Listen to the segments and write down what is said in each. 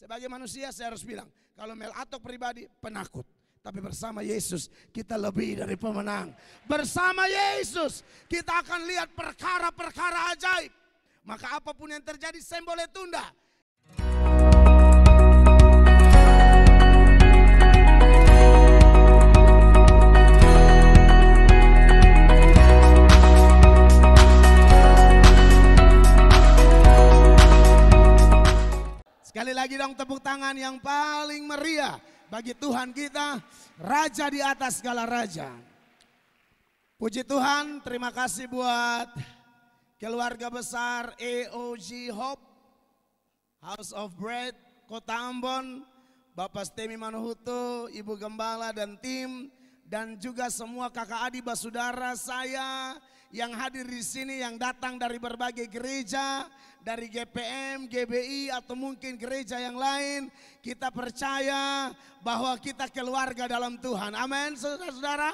Sebagai manusia saya harus bilang, kalau Mel Atok pribadi penakut. Tapi bersama Yesus kita lebih dari pemenang. Bersama Yesus kita akan lihat perkara-perkara ajaib. Maka apapun yang terjadi saya boleh tunda. Sekali lagi dong tepuk tangan yang paling meriah bagi Tuhan kita, Raja di atas segala raja. Puji Tuhan, terima kasih buat keluarga besar EOG Hope, House of Bread, Kota Ambon, Bapak Stemi Manuhuto, Ibu Gembala dan tim, dan juga semua kakak adik saudara saya yang hadir di sini, yang datang dari berbagai gereja, dari GPM, GBI atau mungkin gereja yang lain. Kita percaya bahwa kita keluarga dalam Tuhan. Amin, saudara-saudara.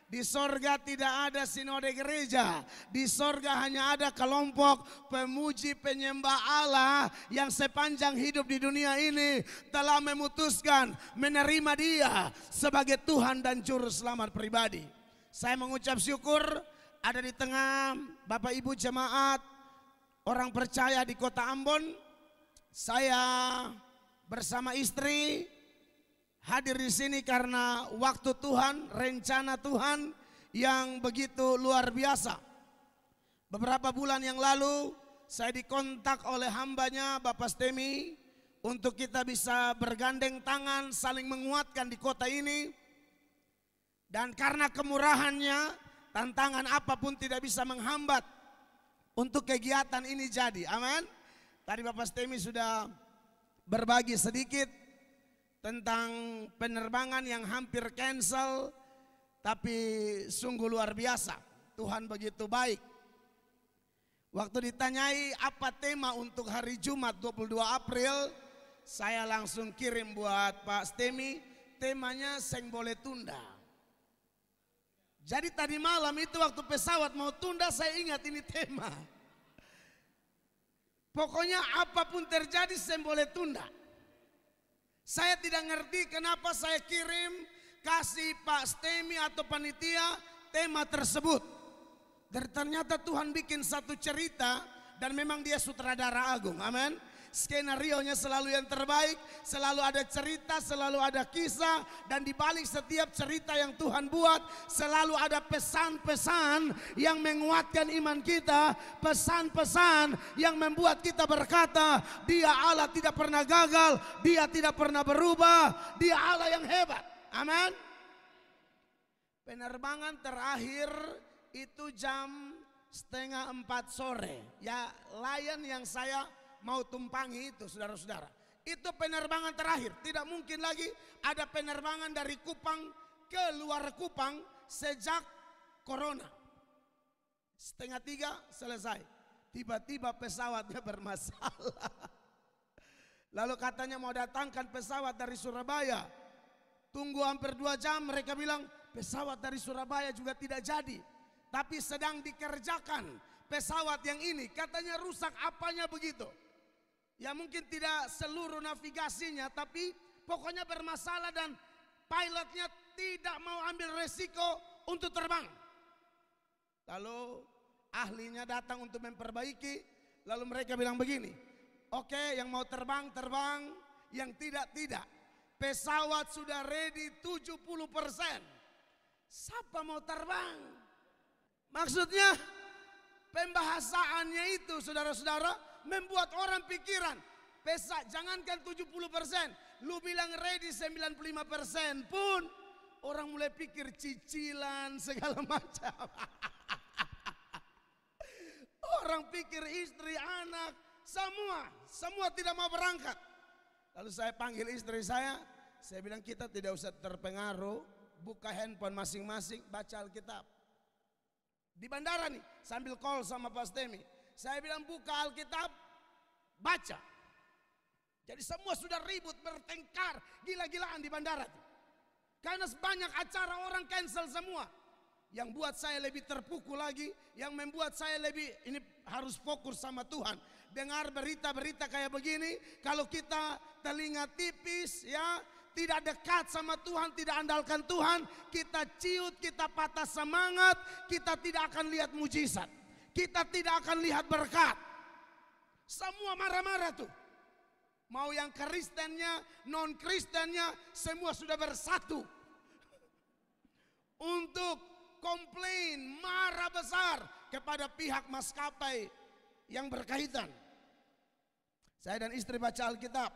Di sorga tidak ada sinode gereja. Di sorga hanya ada kelompok pemuji penyembah Allah yang sepanjang hidup di dunia ini telah memutuskan menerima Dia sebagai Tuhan dan Juru Selamat pribadi. Saya mengucap syukur ada di tengah Bapak Ibu jemaat, orang percaya di Kota Ambon. Saya bersama istri hadir di sini karena waktu Tuhan, rencana Tuhan yang begitu luar biasa. Beberapa bulan yang lalu saya dikontak oleh hambanya Bapak Stemi untuk kita bisa bergandeng tangan saling menguatkan di kota ini. Dan karena kemurahannya, tantangan apapun tidak bisa menghambat untuk kegiatan ini jadi. Amin. Tadi Bapak Stemi sudah berbagi sedikit tentang penerbangan yang hampir cancel, tapi sungguh luar biasa. Tuhan begitu baik. Waktu ditanyai apa tema untuk hari Jumat 22 April, saya langsung kirim buat Pak Stemi, temanya seng boleh tunda. Jadi tadi malam itu waktu pesawat mau tunda, saya ingat ini tema. Pokoknya apapun terjadi saya boleh tunda. Saya tidak ngerti kenapa saya kirim kasih Pak Stemi atau panitia tema tersebut. Dan ternyata Tuhan bikin satu cerita dan memang Dia sutradara agung. Amin. Skenarionya selalu yang terbaik, selalu ada cerita, selalu ada kisah, dan di balik setiap cerita yang Tuhan buat selalu ada pesan-pesan yang menguatkan iman kita, pesan-pesan yang membuat kita berkata, Dia Allah tidak pernah gagal, Dia tidak pernah berubah, Dia Allah yang hebat. Amin. Penerbangan terakhir itu jam 3:30 sore. Ya, Lion yang saya mau tumpangi itu, saudara-saudara. Itu penerbangan terakhir. Tidak mungkin lagi ada penerbangan dari Kupang ke luar Kupang sejak Corona. 2:30 selesai. Tiba-tiba pesawatnya bermasalah. Lalu katanya mau datangkan pesawat dari Surabaya. Tunggu hampir 2 jam, mereka bilang pesawat dari Surabaya juga tidak jadi. Tapi sedang dikerjakan pesawat yang ini. Katanya rusak apanya begitu. Ya mungkin tidak seluruh navigasinya, tapi pokoknya bermasalah dan pilotnya tidak mau ambil resiko untuk terbang. Lalu ahlinya datang untuk memperbaiki, lalu mereka bilang begini, oke, yang mau terbang, terbang, yang tidak. Pesawat sudah ready 70%. Siapa mau terbang? Maksudnya pembahasannya itu, saudara-saudara, membuat orang pikiran, jangankan 70%, lu bilang ready 95% pun orang mulai pikir cicilan segala macam. Orang pikir istri, anak, semua tidak mau berangkat. Lalu saya panggil istri saya bilang kita tidak usah terpengaruh, buka handphone masing-masing, baca Alkitab. Di bandara nih, sambil call sama Pak Stemi. Saya bilang buka Alkitab, baca. Jadi semua sudah ribut, bertengkar, gila-gilaan di bandara. Karena banyak acara orang cancel semua. Yang buat saya lebih terpukul lagi, yang membuat saya lebih ini harus fokus sama Tuhan. dengar berita-berita kayak begini, kalau kita telinga tipis ya, tidak dekat sama Tuhan, tidak andalkan Tuhan, kita ciut, kita patah semangat, kita tidak akan lihat mujizat, kita tidak akan lihat berkat. Semua marah-marah tuh. Mau yang Kristennya, non-Kristennya, semua sudah bersatu untuk komplain, marah besar kepada pihak maskapai yang berkaitan. Saya dan istri baca Alkitab,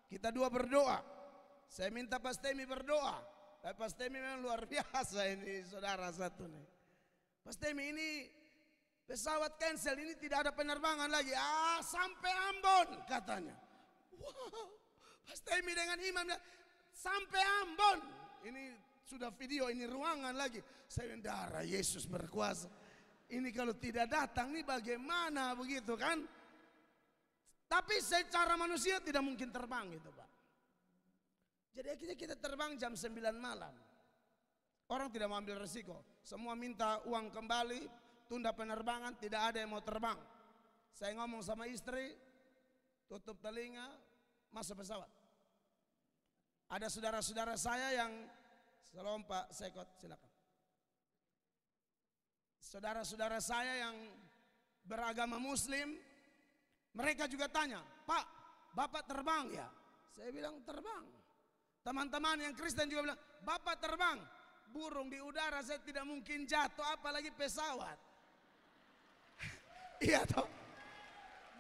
kita dua berdoa. Saya minta Pastemi berdoa, tapi Pastemi memang luar biasa ini saudara satu nih. Pastemi ini pesawat cancel, ini tidak ada penerbangan lagi. Sampai Ambon katanya. Wow, Pastemi dengan imam sampai Ambon. Ini sudah video, ini ruangan lagi. Saya darah Yesus berkuasa. Ini kalau tidak datang nih bagaimana begitu kan? Tapi secara manusia tidak mungkin terbang gitu Pak. Jadi akhirnya kita terbang jam 9 malam. Orang tidak mau ambil resiko. Semua minta uang kembali, tunda penerbangan, tidak ada yang mau terbang. Saya ngomong sama istri, tutup telinga, masuk pesawat. Ada saudara-saudara saya yang Salam Pak Sekot, silakan. Saudara-saudara saya yang beragama Muslim, mereka juga tanya, Pak, Bapak terbang ya? Saya bilang terbang. Teman-teman yang Kristen juga bilang, Bapak terbang. Burung di udara saya tidak mungkin jatuh, apalagi pesawat. Iya toh.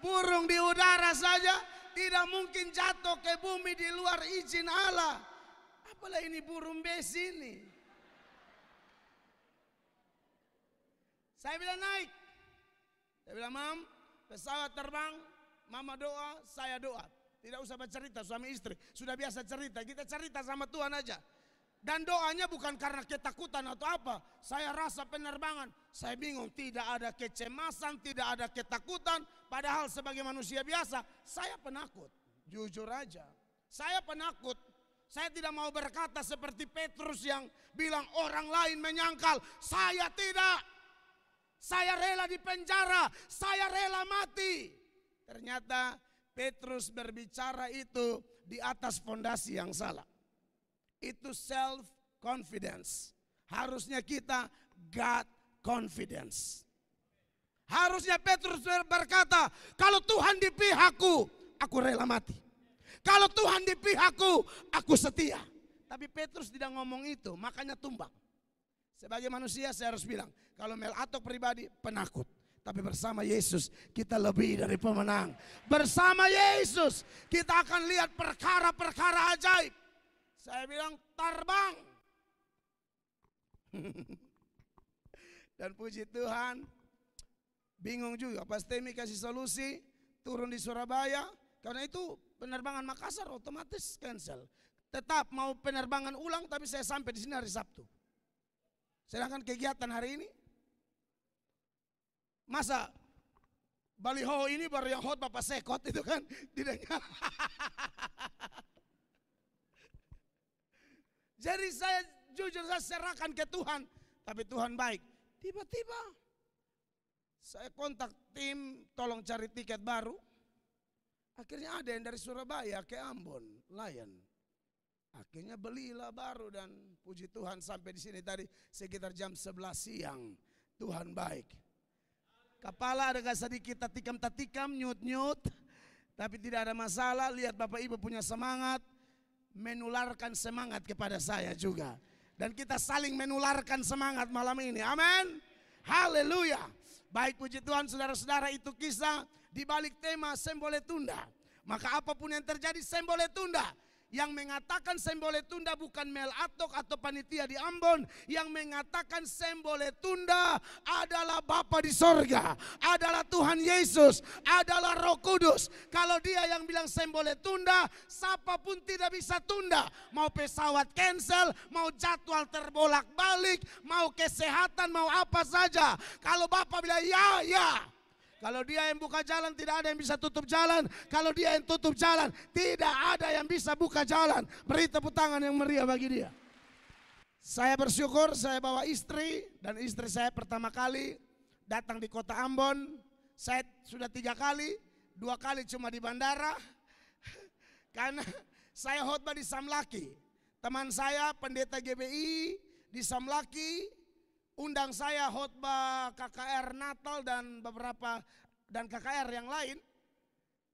Burung di udara saja tidak mungkin jatuh ke bumi di luar izin Allah. Apalah ini burung besi ini. Saya bilang naik. Saya bilang, Mam, pesawat terbang, Mama doa, saya doa. Tidak usah bercerita suami istri, sudah biasa cerita. Kita cerita sama Tuhan aja. Dan doanya bukan karena ketakutan atau apa. Saya rasa penerbangan, saya bingung, tidak ada kecemasan, tidak ada ketakutan. Padahal sebagai manusia biasa, saya penakut. Jujur aja, saya penakut. Saya tidak mau berkata seperti Petrus yang bilang orang lain menyangkal. Saya tidak. Saya rela di penjara, saya rela mati. Ternyata Petrus berbicara itu di atas fondasi yang salah. Itu self confidence. Harusnya kita God confidence. Harusnya Petrus berkata, kalau Tuhan di pihakku, aku rela mati. Kalau Tuhan di pihakku, aku setia. Tapi Petrus tidak ngomong itu, makanya tumbang. Sebagai manusia saya harus bilang, kalau Mel Atok pribadi penakut. Tapi bersama Yesus kita lebih dari pemenang. Bersama Yesus kita akan lihat perkara-perkara ajaib. Saya bilang terbang. Dan puji Tuhan, bingung juga. Pastemi kasih solusi, turun di Surabaya. Karena itu penerbangan Makassar otomatis cancel. Tetap mau penerbangan ulang, tapi saya sampai di sini hari Sabtu. Sedangkan kegiatan hari ini, masa baliho ini baru yang hot Bapak Sekot itu kan didengar. Jadi saya jujur saya serahkan ke Tuhan, tapi Tuhan baik. Tiba-tiba saya kontak tim tolong cari tiket baru. Akhirnya ada yang dari Surabaya ke Ambon, Lion. Akhirnya belilah baru dan puji Tuhan sampai di sini tadi sekitar jam 11 siang. Tuhan baik. Kepala agak sedikit tatikam-tatikam, nyut-nyut. Tapi tidak ada masalah, lihat Bapak Ibu punya semangat. Menularkan semangat kepada saya juga. Dan kita saling menularkan semangat malam ini, amin. Haleluya. Baik puji Tuhan saudara-saudara, itu kisah di balik tema Sembole Tunda. Maka apapun yang terjadi Sembole Tunda. Yang mengatakan Sembole Tunda bukan Mel Atok atau panitia di Ambon. Yang mengatakan Sembole Tunda adalah Bapa di sorga, adalah Tuhan Yesus, adalah Roh Kudus. Kalau dia yang bilang Sembole Tunda, siapapun tidak bisa tunda. Mau pesawat cancel, mau jadwal terbolak-balik, mau kesehatan, mau apa saja. Kalau Bapa bilang ya, ya. Kalau dia yang buka jalan, tidak ada yang bisa tutup jalan. Kalau dia yang tutup jalan, tidak ada yang bisa buka jalan. Beri tepuk tangan yang meriah bagi dia. Saya bersyukur saya bawa istri, dan istri saya pertama kali datang di kota Ambon. Saya sudah 3 kali 2 kali cuma di bandara. Karena saya khotbah di Samlaki. Teman saya pendeta GBI di Samlaki undang saya khotbah KKR Natal dan beberapa dan KKR yang lain.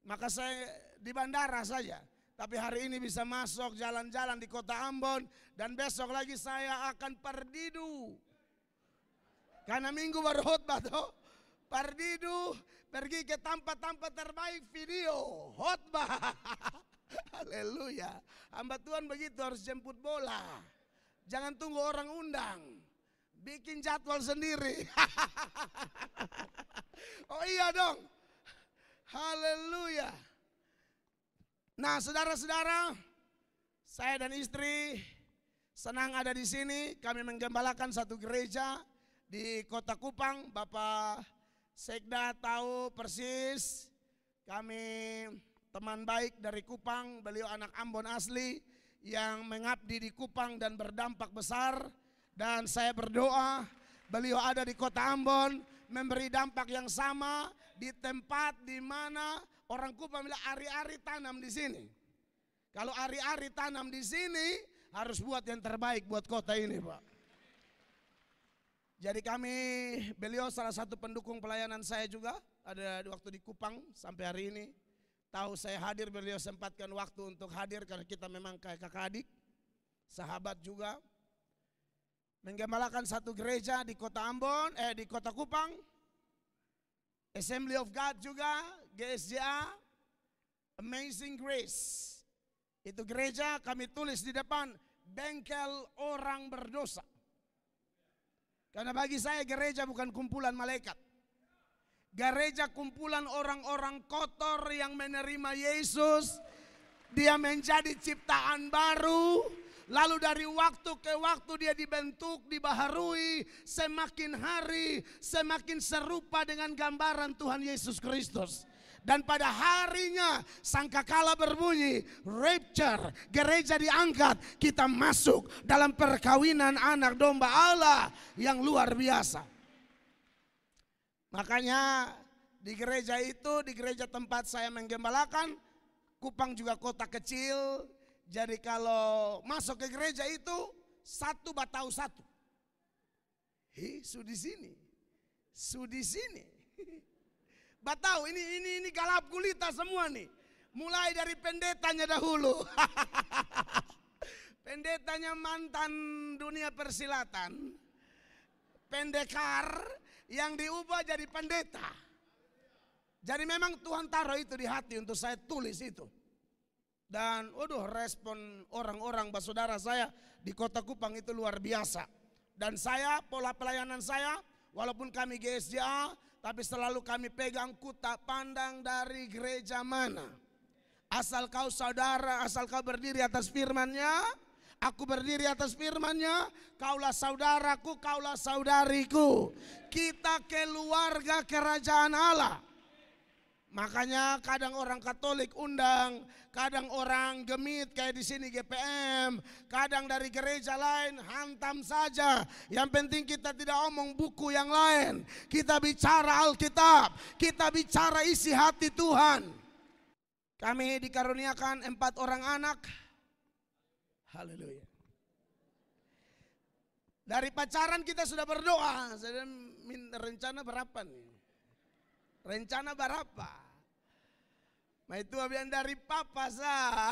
Maka saya di bandara saja. Tapi hari ini bisa masuk jalan-jalan di kota Ambon. Dan besok lagi saya akan Pardidu. Karena minggu baru khotbah tuh. Pardidu pergi ke tempat-tempat terbaik video khotbah. Haleluya. Hamba Tuhan begitu, harus jemput bola. Jangan tunggu orang undang. Bikin jadwal sendiri. Oh iya dong. Haleluya. Nah, saudara-saudara, saya dan istri senang ada di sini. Kami menggembalakan satu gereja di Kota Kupang. Bapak Sekda tahu persis. Kami teman baik dari Kupang, beliau anak Ambon asli yang mengabdi di Kupang dan berdampak besar. Dan saya berdoa beliau ada di Kota Ambon memberi dampak yang sama di tempat di mana orang Kupang bilang ari-ari tanam di sini. Kalau ari-ari tanam di sini harus buat yang terbaik buat kota ini, Pak. Jadi beliau salah satu pendukung pelayanan saya juga, ada waktu di Kupang sampai hari ini. Tahu saya hadir, beliau sempatkan waktu untuk hadir karena kita memang kayak kakak adik, sahabat juga. Menggembalakan satu gereja di Kota Ambon, di Kota Kupang. Assembly of God juga, GSJA, Amazing Grace. Itu gereja kami tulis di depan, bengkel orang berdosa. Karena bagi saya gereja bukan kumpulan malaikat. Gereja kumpulan orang-orang kotor yang menerima Yesus. Dia menjadi ciptaan baru. Lalu dari waktu ke waktu dia dibentuk, dibaharui. Semakin hari semakin serupa dengan gambaran Tuhan Yesus Kristus. Dan pada harinya sangkakala berbunyi, rapture, gereja diangkat, kita masuk dalam perkawinan anak domba Allah yang luar biasa. Makanya di gereja itu, di gereja tempat saya menggembalakan, Kupang juga kota kecil. Jadi kalau masuk ke gereja itu satu batau satu. Su di sini. Batau ini galap gulita semua nih. Mulai dari pendetanya dahulu. Pendetanya mantan dunia persilatan. Pendekar yang diubah jadi pendeta. Jadi memang Tuhan taruh itu di hati untuk saya tulis itu. Dan respon orang-orang saudara saya di Kota Kupang itu luar biasa. Dan saya, pola pelayanan saya, walaupun kami GSJA, tapi selalu kami pegang, ku tak pandang dari gereja mana. Asal kau saudara, asal kau berdiri atas firman-Nya, aku berdiri atas firman-Nya, kaulah saudaraku, kaulah saudariku. Kita keluarga kerajaan Allah. Makanya kadang orang Katolik undang, kadang orang Gemit kayak di sini GPM, kadang dari gereja lain hantam saja. Yang penting kita tidak omong buku yang lain. Kita bicara Alkitab, kita bicara isi hati Tuhan. Kami dikaruniakan 4 orang anak. Haleluya. Dari pacaran kita sudah berdoa. Saya rencana berapa nih? Rencana berapa? Nah itu bilang dari papa sah.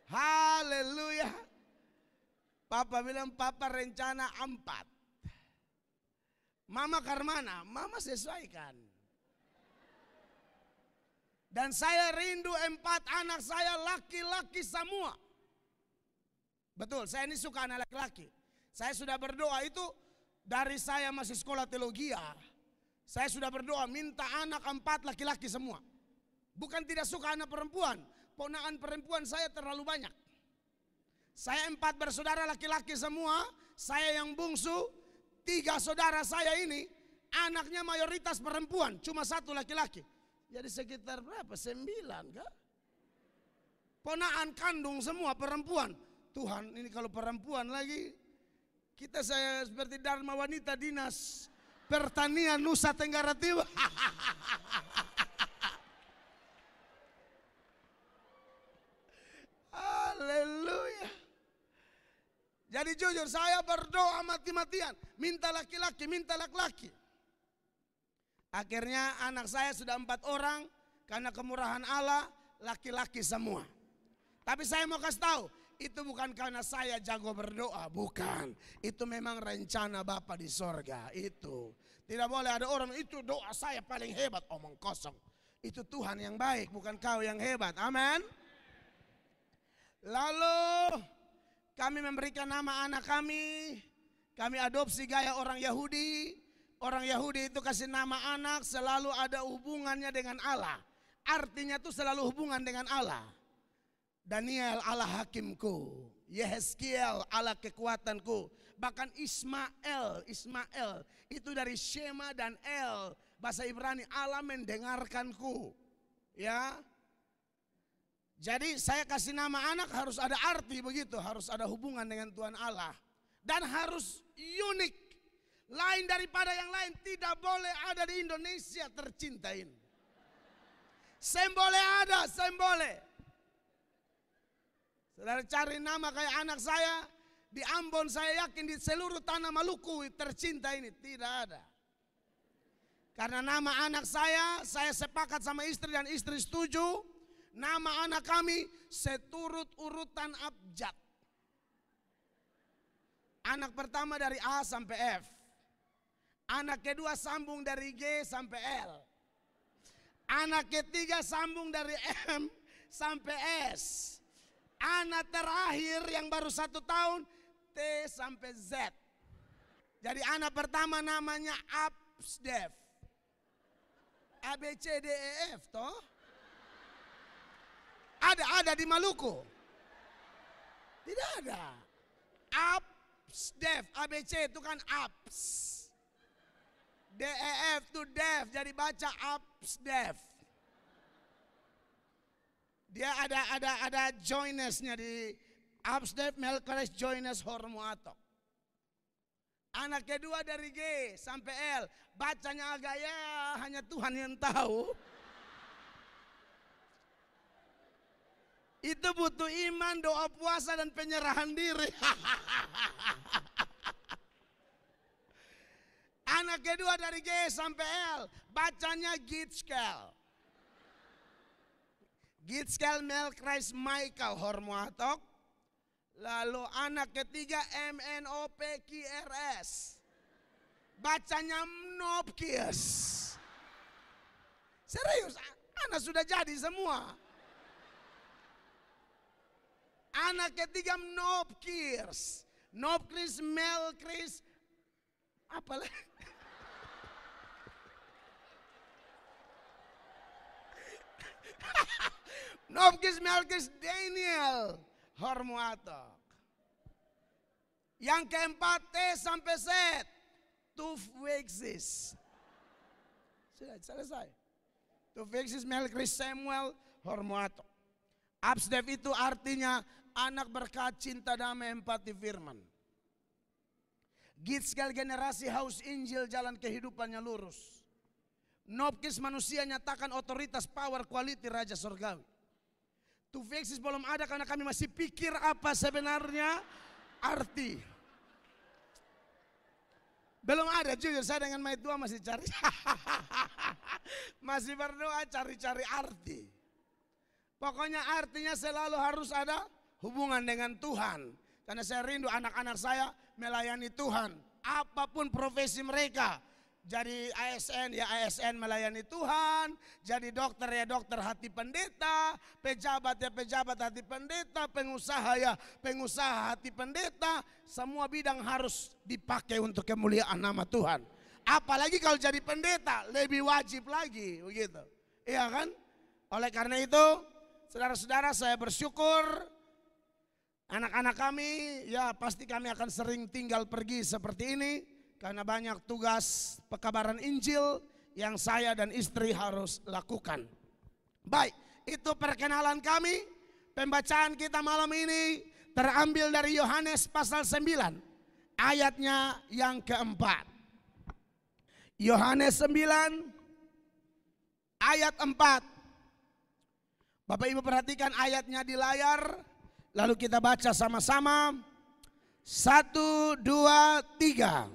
Haleluya. Papa bilang papa rencana 4. Mama Karmana, mama sesuaikan. Dan saya rindu 4 anak saya laki-laki semua. Betul, saya ini suka anak laki-laki. Saya sudah berdoa itu dari saya masih sekolah teologi. Saya sudah berdoa minta anak 4 laki-laki semua. Bukan tidak suka anak perempuan. Ponakan perempuan saya terlalu banyak. Saya 4 bersaudara laki-laki semua. Saya yang bungsu. 3 saudara saya ini anaknya mayoritas perempuan. Cuma 1 laki-laki. Jadi sekitar berapa? 9 kah? Ponakan kandung semua perempuan. Tuhan ini kalau perempuan lagi. Kita saya seperti Dharma wanita dinas. Pertanian Nusa Tenggara Timur. Haleluya. Jadi jujur saya berdoa mati-matian. Minta laki-laki, minta laki-laki. Akhirnya anak saya sudah 4 orang. Karena kemurahan Allah, laki-laki semua. Tapi saya mau kasih tahu, itu bukan karena saya jago berdoa, bukan. Itu memang rencana Bapa di sorga, itu. Tidak boleh ada orang, itu doa saya paling hebat, omong kosong. Itu Tuhan yang baik, bukan kau yang hebat, amin. Lalu kami memberikan nama anak kami adopsi gaya orang Yahudi. Orang Yahudi itu kasih nama anak selalu ada hubungannya dengan Allah. Artinya itu selalu hubungan dengan Allah. Daniel Allah hakimku, Yehezkiel Allah kekuatanku. Bahkan Ismael itu dari Shema dan El, bahasa Ibrani Allah mendengarkanku. Ya. Jadi saya kasih nama anak harus ada arti begitu, harus ada hubungan dengan Tuhan Allah. Dan harus unik, lain daripada yang lain, tidak boleh ada di Indonesia tercinta ini. Sembole ada, sembole. Saudara cari nama kayak anak saya, di Ambon saya yakin di seluruh tanah Maluku tercinta ini, tidak ada. Karena nama anak saya sepakat sama istri dan istri setuju. Nama anak kami seturut urutan abjad. Anak pertama dari A sampai F. Anak kedua sambung dari G sampai L. Anak ketiga sambung dari M sampai S. Anak terakhir yang baru 1 tahun T sampai Z. Jadi anak pertama namanya Absdev. A B C D E F toh. Ada di Maluku? Tidak ada. Absdev, ABC itu kan abs. DEF itu dev, jadi baca Absdev. Dia ada joinesnya di Absdev Melkares Joines Hormuatok. Anak kedua dari G sampai L, bacanya agak ya hanya Tuhan yang tahu. Itu butuh iman, doa puasa dan penyerahan diri. Anak kedua dari G sampai L, bacanya Gitskel. Gitskel Melkreis Michael Hormuatok. Lalu anak ketiga MNOPQRS. Bacanya Mnopkies. Serius, anak sudah jadi semua. Anak ketiga Mnopkies. Nopkris, Melkris, apalah. Nopkis, Melkis, Daniel Hormuatok. Yang keempat T sampai Z, Tufwexis. Sudah selesai. Tufwexis, Melkris, Samuel Hormuatok. Absdev itu artinya anak berkat, cinta, damai, empati, firman. Gitskel generasi haus Injil, jalan kehidupannya lurus. Nopkis manusia nyatakan otoritas, power, quality, raja surgawi. Tufwexis belum ada karena kami masih pikir apa sebenarnya arti. Belum ada, jujur saya dengan Mai Tua masih cari. Masih berdoa cari-cari arti. Pokoknya artinya selalu harus ada hubungan dengan Tuhan. Karena saya rindu anak-anak saya melayani Tuhan. Apapun profesi mereka. Jadi ASN ya ASN melayani Tuhan. Jadi dokter ya dokter hati pendeta. Pejabat ya pejabat hati pendeta. Pengusaha ya pengusaha hati pendeta. Semua bidang harus dipakai untuk kemuliaan nama Tuhan. Apalagi kalau jadi pendeta lebih wajib lagi begitu. Iya kan? Oleh karena itu saudara-saudara saya bersyukur anak-anak kami ya pasti kami akan sering tinggal pergi seperti ini. Karena banyak tugas pekabaran Injil yang saya dan istri harus lakukan. Baik, itu perkenalan kami. Pembacaan kita malam ini terambil dari Yohanes pasal 9. Ayatnya yang keempat. Yohanes 9 ayat 4. Bapak Ibu perhatikan ayatnya di layar, lalu kita baca sama-sama. 1, 2, 3.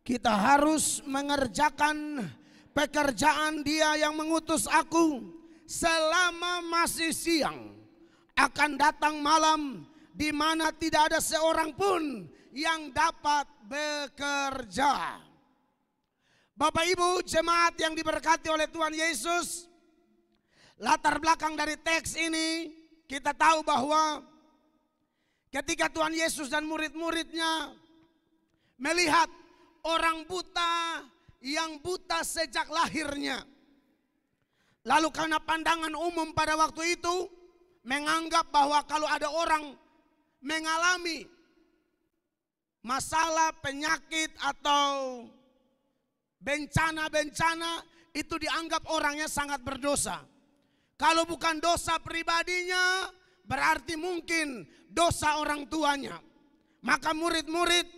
Kita harus mengerjakan pekerjaan Dia yang mengutus aku selama masih siang. Akan datang malam di mana tidak ada seorang pun yang dapat bekerja. Bapak Ibu jemaat yang diberkati oleh Tuhan Yesus, latar belakang dari teks ini kita tahu bahwa ketika Tuhan Yesus dan murid-muridnya melihat orang buta yang buta sejak lahirnya. Lalu karena pandangan umum pada waktu itu menganggap bahwa kalau ada orang mengalami masalah, penyakit atau bencana-bencana, itu dianggap orangnya sangat berdosa. Kalau bukan dosa pribadinya, berarti mungkin dosa orang tuanya. Maka murid-murid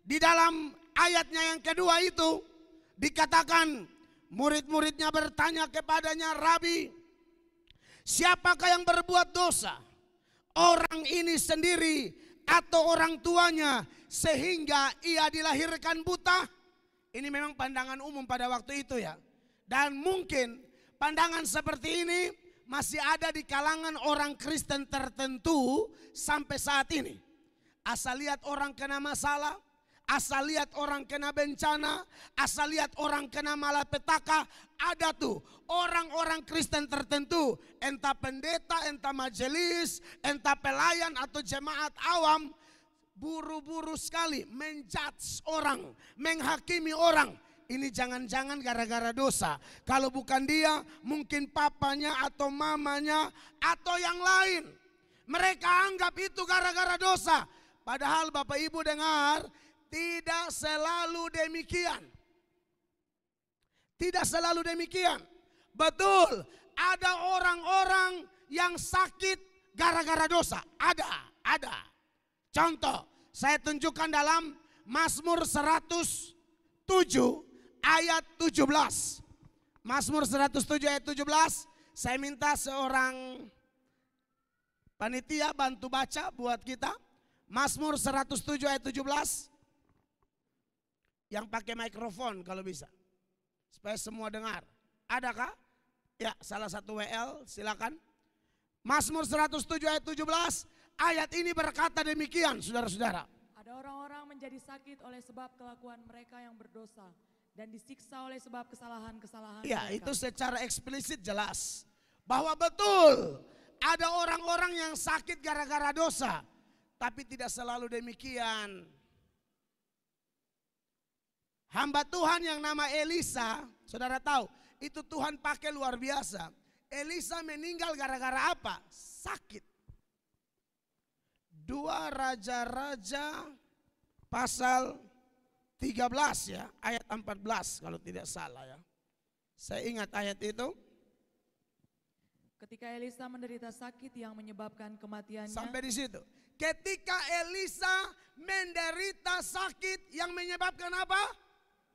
di dalam ayatnya yang kedua itu dikatakan, murid-muridnya bertanya kepadanya, Rabi, siapakah yang berbuat dosa? Orang ini sendiri atau orang tuanya sehingga ia dilahirkan buta? Ini memang pandangan umum pada waktu itu ya. Dan mungkin pandangan seperti ini masih ada di kalangan orang Kristen tertentu sampai saat ini. Asal lihat orang kena masalah, asal lihat orang kena bencana, asal lihat orang kena malapetaka, ada tuh orang-orang Kristen tertentu, entah pendeta, entah majelis, entah pelayan atau jemaat awam, buru-buru sekali menjudge orang, menghakimi orang. Ini jangan-jangan gara-gara dosa. Kalau bukan dia, mungkin papanya atau mamanya atau yang lain. Mereka anggap itu gara-gara dosa. Padahal Bapak Ibu dengar, tidak selalu demikian. Tidak selalu demikian. Betul, ada orang-orang yang sakit gara-gara dosa. Ada. Contoh, saya tunjukkan dalam Mazmur 107 ayat 17. Mazmur 107 ayat 17, saya minta seorang panitia bantu baca buat kita. Mazmur 107 ayat 17. Yang pakai mikrofon kalau bisa, supaya semua dengar. Adakah? Ya, salah satu WL silakan. Mazmur 107 ayat 17. Ayat ini berkata demikian, saudara-saudara. Ada orang-orang menjadi sakit oleh sebab kelakuan mereka yang berdosa dan disiksa oleh sebab kesalahan-kesalahan Ya, mereka. itu secara eksplisit jelas bahwa betul ada orang-orang yang sakit gara-gara dosa, tapi tidak selalu demikian. Hamba Tuhan yang nama Elisa, saudara tahu, itu Tuhan pakai luar biasa. Elisa meninggal gara-gara apa? Sakit. 2 Raja-Raja pasal 13 ya, ayat 14 kalau tidak salah ya. Saya ingat ayat itu. Ketika Elisa menderita sakit yang menyebabkan kematiannya. Sampai di situ. Ketika Elisa menderita sakit yang menyebabkan apa?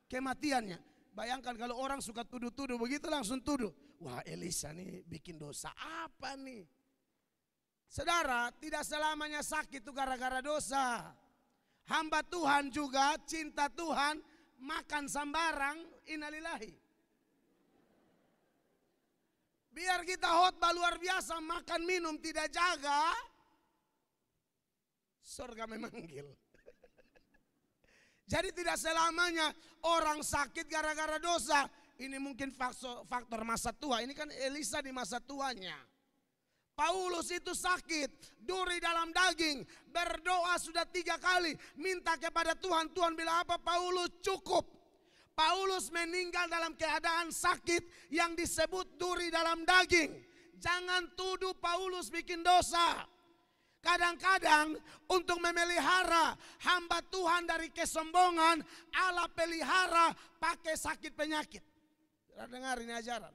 Kematiannya. Bayangkan kalau orang suka tuduh-tuduh begitu, langsung tuduh. Wah, Elisa nih bikin dosa apa nih? Saudara, tidak selamanya sakit itu gara-gara dosa. Hamba Tuhan juga cinta Tuhan, makan sambarang, innalillahi. Biar kita khotbah luar biasa, makan minum tidak jaga, surga memanggil. Jadi tidak selamanya orang sakit gara-gara dosa. Ini mungkin faktor masa tua. Ini kan Elisa di masa tuanya. Paulus itu sakit, duri dalam daging, berdoa sudah 3 kali, minta kepada Tuhan. Tuhan bilang apa? Paulus cukup. Paulus meninggal dalam keadaan sakit yang disebut duri dalam daging. Jangan tuduh Paulus bikin dosa. Kadang-kadang untuk memelihara hamba Tuhan dari kesombongan, Allah pelihara pakai sakit penyakit. Dengar ini ajaran.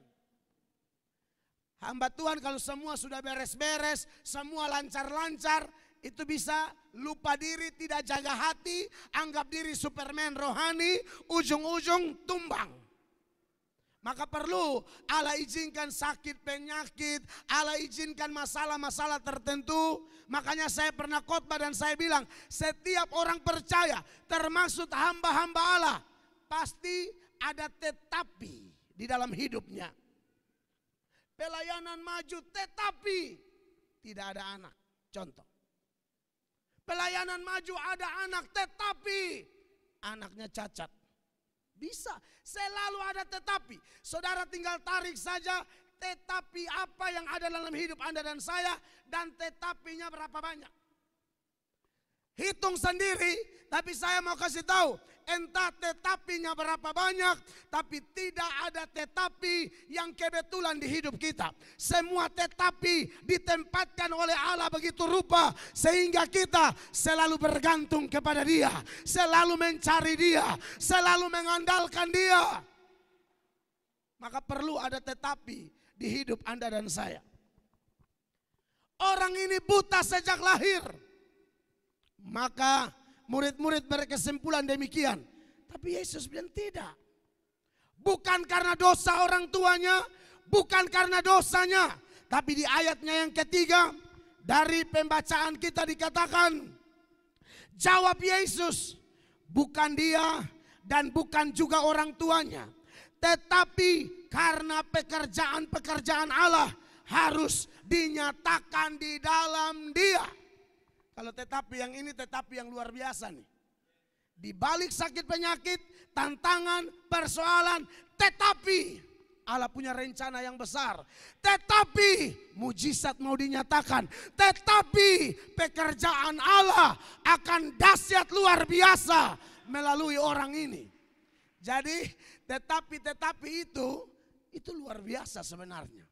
Hamba Tuhan kalau semua sudah beres-beres, semua lancar-lancar, itu bisa lupa diri, tidak jaga hati, anggap diri Superman rohani, ujung-ujung tumbang. Maka perlu Allah izinkan sakit, penyakit, Allah izinkan masalah-masalah tertentu. Makanya saya pernah khotbah dan saya bilang, setiap orang percaya termasuk hamba-hamba Allah pasti ada tetapi di dalam hidupnya. Pelayanan maju tetapi tidak ada anak. Contoh. Pelayanan maju ada anak tetapi anaknya cacat. Bisa, selalu ada tetapi. Saudara tinggal tarik saja tetapi apa yang ada dalam hidup Anda dan saya, dan tetapinya berapa banyak. Hitung sendiri, tapi saya mau kasih tahu, entah tetapinya berapa banyak, tapi tidak ada tetapi yang kebetulan di hidup kita. Semua tetapi ditempatkan oleh Allah begitu rupa, sehingga kita selalu bergantung kepada Dia, selalu mencari Dia, selalu mengandalkan Dia. Maka perlu ada tetapi di hidup Anda dan saya. Orang ini buta sejak lahir. Maka murid-murid berkesimpulan demikian. Tapi Yesus bilang tidak. Bukan karena dosa orang tuanya, bukan karena dosanya. Tapi di ayatnya yang ketiga dari pembacaan kita dikatakan, jawab Yesus, bukan dia dan bukan juga orang tuanya. Tetapi karena pekerjaan-pekerjaan Allah harus dinyatakan di dalam dia. Kalau tetapi yang ini tetapi yang luar biasa nih. Di balik sakit penyakit, tantangan, persoalan, tetapi Allah punya rencana yang besar. Tetapi mujizat mau dinyatakan. Tetapi pekerjaan Allah akan dahsyat luar biasa melalui orang ini. Jadi tetapi itu luar biasa sebenarnya.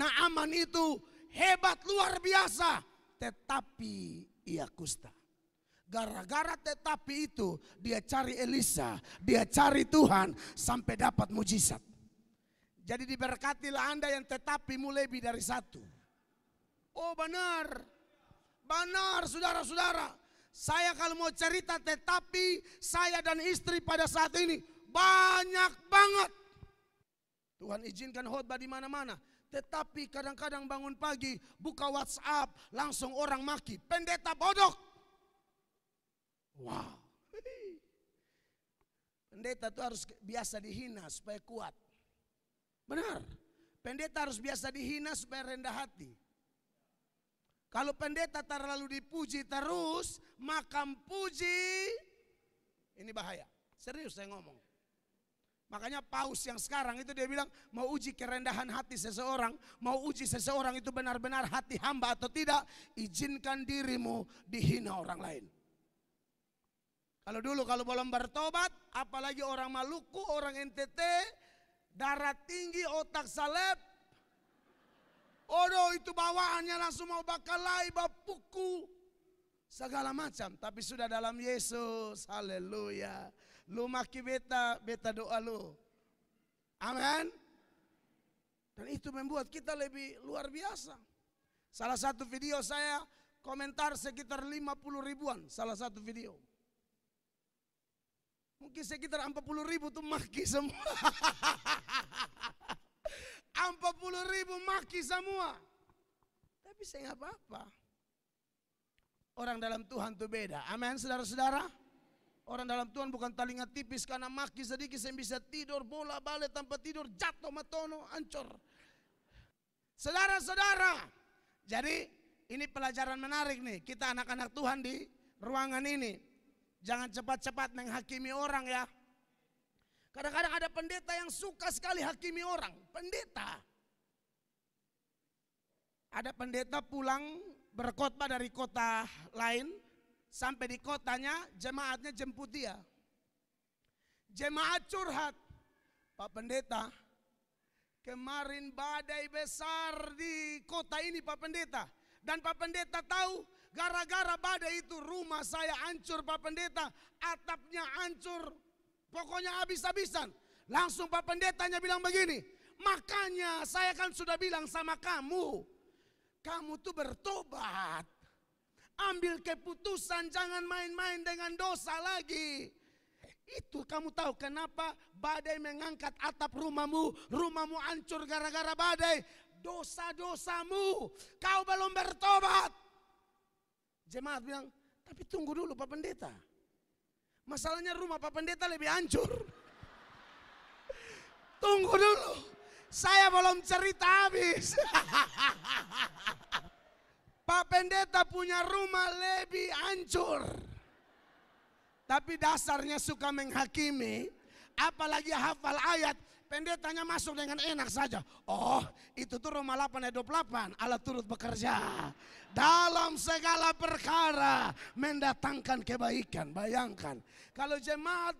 Naaman itu hebat luar biasa. Tetapi ia kusta. Gara-gara tetapi itu dia cari Elisa, dia cari Tuhan sampai dapat mujizat. Jadi diberkatilah Anda yang tetapi mu lebih dari satu. Oh benar, benar saudara-saudara. Saya kalau mau cerita tetapi saya dan istri pada saat ini banyak banget. Tuhan izinkan khotbah di mana-mana. Tetapi kadang-kadang bangun pagi, buka WhatsApp, langsung orang maki, pendeta bodoh. Wow. Pendeta itu harus biasa dihina supaya kuat. Benar. Pendeta harus biasa dihina supaya rendah hati. Kalau pendeta terlalu dipuji terus, makam puji, ini bahaya. Serius saya ngomong. Makanya Paus yang sekarang itu dia bilang mau uji kerendahan hati seseorang, mau uji seseorang itu benar-benar hati hamba atau tidak, izinkan dirimu dihina orang lain. Kalau dulu kalau belum bertobat, apalagi orang Maluku, orang NTT, darah tinggi, otak salep, odoh itu bawaannya langsung mau bakalai, bapuku, segala macam. Tapi sudah dalam Yesus, haleluya. Lu maki beta, beta doa lu. Amin. Dan itu membuat kita lebih luar biasa. Salah satu video saya komentar sekitar 50 ribuan. Salah satu video. Mungkin sekitar 40 ribu tuh maki semua. 40 ribu maki semua. Tapi saya nggak apa-apa. Orang dalam Tuhan tuh beda. Amin saudara-saudara. Orang dalam Tuhan bukan telinga tipis karena maki sedikit saya bisa tidur, bola balik tanpa tidur, jatuh matono, hancur. Saudara-saudara, jadi ini pelajaran menarik nih. Kita anak-anak Tuhan di ruangan ini. Jangan cepat-cepat menghakimi orang ya. Kadang-kadang ada pendeta yang suka sekali hakimi orang. Pendeta. Ada pendeta pulang berkhotbah dari kota lain. Sampai di kotanya jemaatnya jemput dia. Jemaat curhat. Pak Pendeta, kemarin badai besar di kota ini Pak Pendeta. Dan Pak Pendeta tahu gara-gara badai itu rumah saya hancur Pak Pendeta. Atapnya hancur. Pokoknya habis-habisan. Langsung Pak Pendetanya bilang begini. Makanya saya kan sudah bilang sama kamu. Kamu tuh bertobat. Ambil keputusan, jangan main-main dengan dosa lagi. Itu kamu tahu kenapa badai mengangkat atap rumahmu, rumahmu hancur gara-gara badai. Dosa-dosamu, kau belum bertobat. Jemaat bilang, tapi tunggu dulu Pak Pendeta. Masalahnya rumah Pak Pendeta lebih hancur. Tunggu dulu, saya belum cerita habis. Pak Pendeta punya rumah lebih hancur. Tapi dasarnya suka menghakimi, apalagi hafal ayat. Pendetanya masuk dengan enak saja. Oh, itu tuh Roma 8 ayat 28. Allah turut bekerja dalam segala perkara mendatangkan kebaikan. Bayangkan, kalau jemaat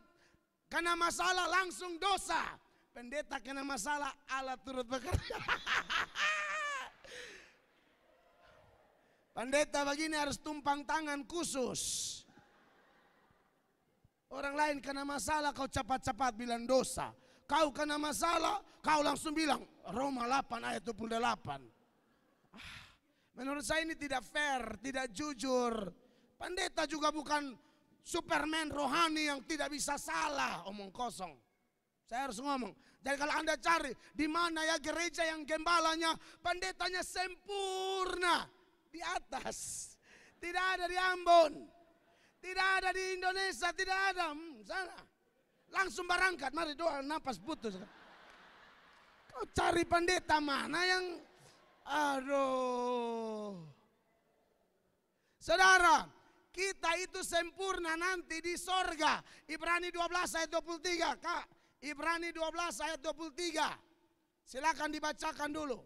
kena masalah langsung dosa. Pendeta kena masalah, Allah turut bekerja. Pendeta begini harus tumpang tangan khusus. Orang lain kena masalah, kau cepat-cepat bilang dosa. Kau kena masalah, kau langsung bilang Roma 8 ayat 28. Menurut saya ini tidak fair, tidak jujur. Pendeta juga bukan Superman rohani yang tidak bisa salah. Omong kosong. Saya harus ngomong. Jadi kalau Anda cari di mana ya gereja yang gembalanya, pendetanya sempurna di atas. Tidak ada di Ambon. Tidak ada di Indonesia, tidak ada. Sana. Langsung berangkat, mari doa, napas putus. Kau cari pendeta mana yang, aduh. Saudara, kita itu sempurna nanti di sorga. Ibrani 12 ayat 23, Kak. Ibrani 12 ayat 23. Silakan dibacakan dulu.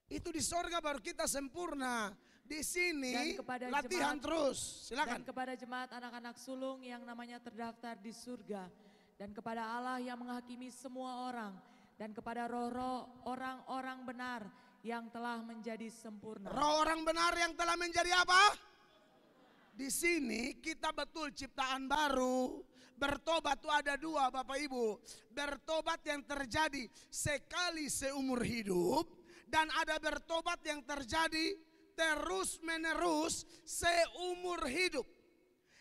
Itu di sorga baru kita sempurna. Di sini latihan terus, silakan. Dan kepada jemaat anak-anak sulung yang namanya terdaftar di surga, dan kepada Allah yang menghakimi semua orang, dan kepada roh-roh orang-orang benar yang telah menjadi sempurna. Roh orang benar yang telah menjadi apa? Di sini kita betul ciptaan baru. Bertobat itu ada dua Bapak Ibu. Bertobat yang terjadi sekali seumur hidup, dan ada bertobat yang terjadi terus menerus seumur hidup.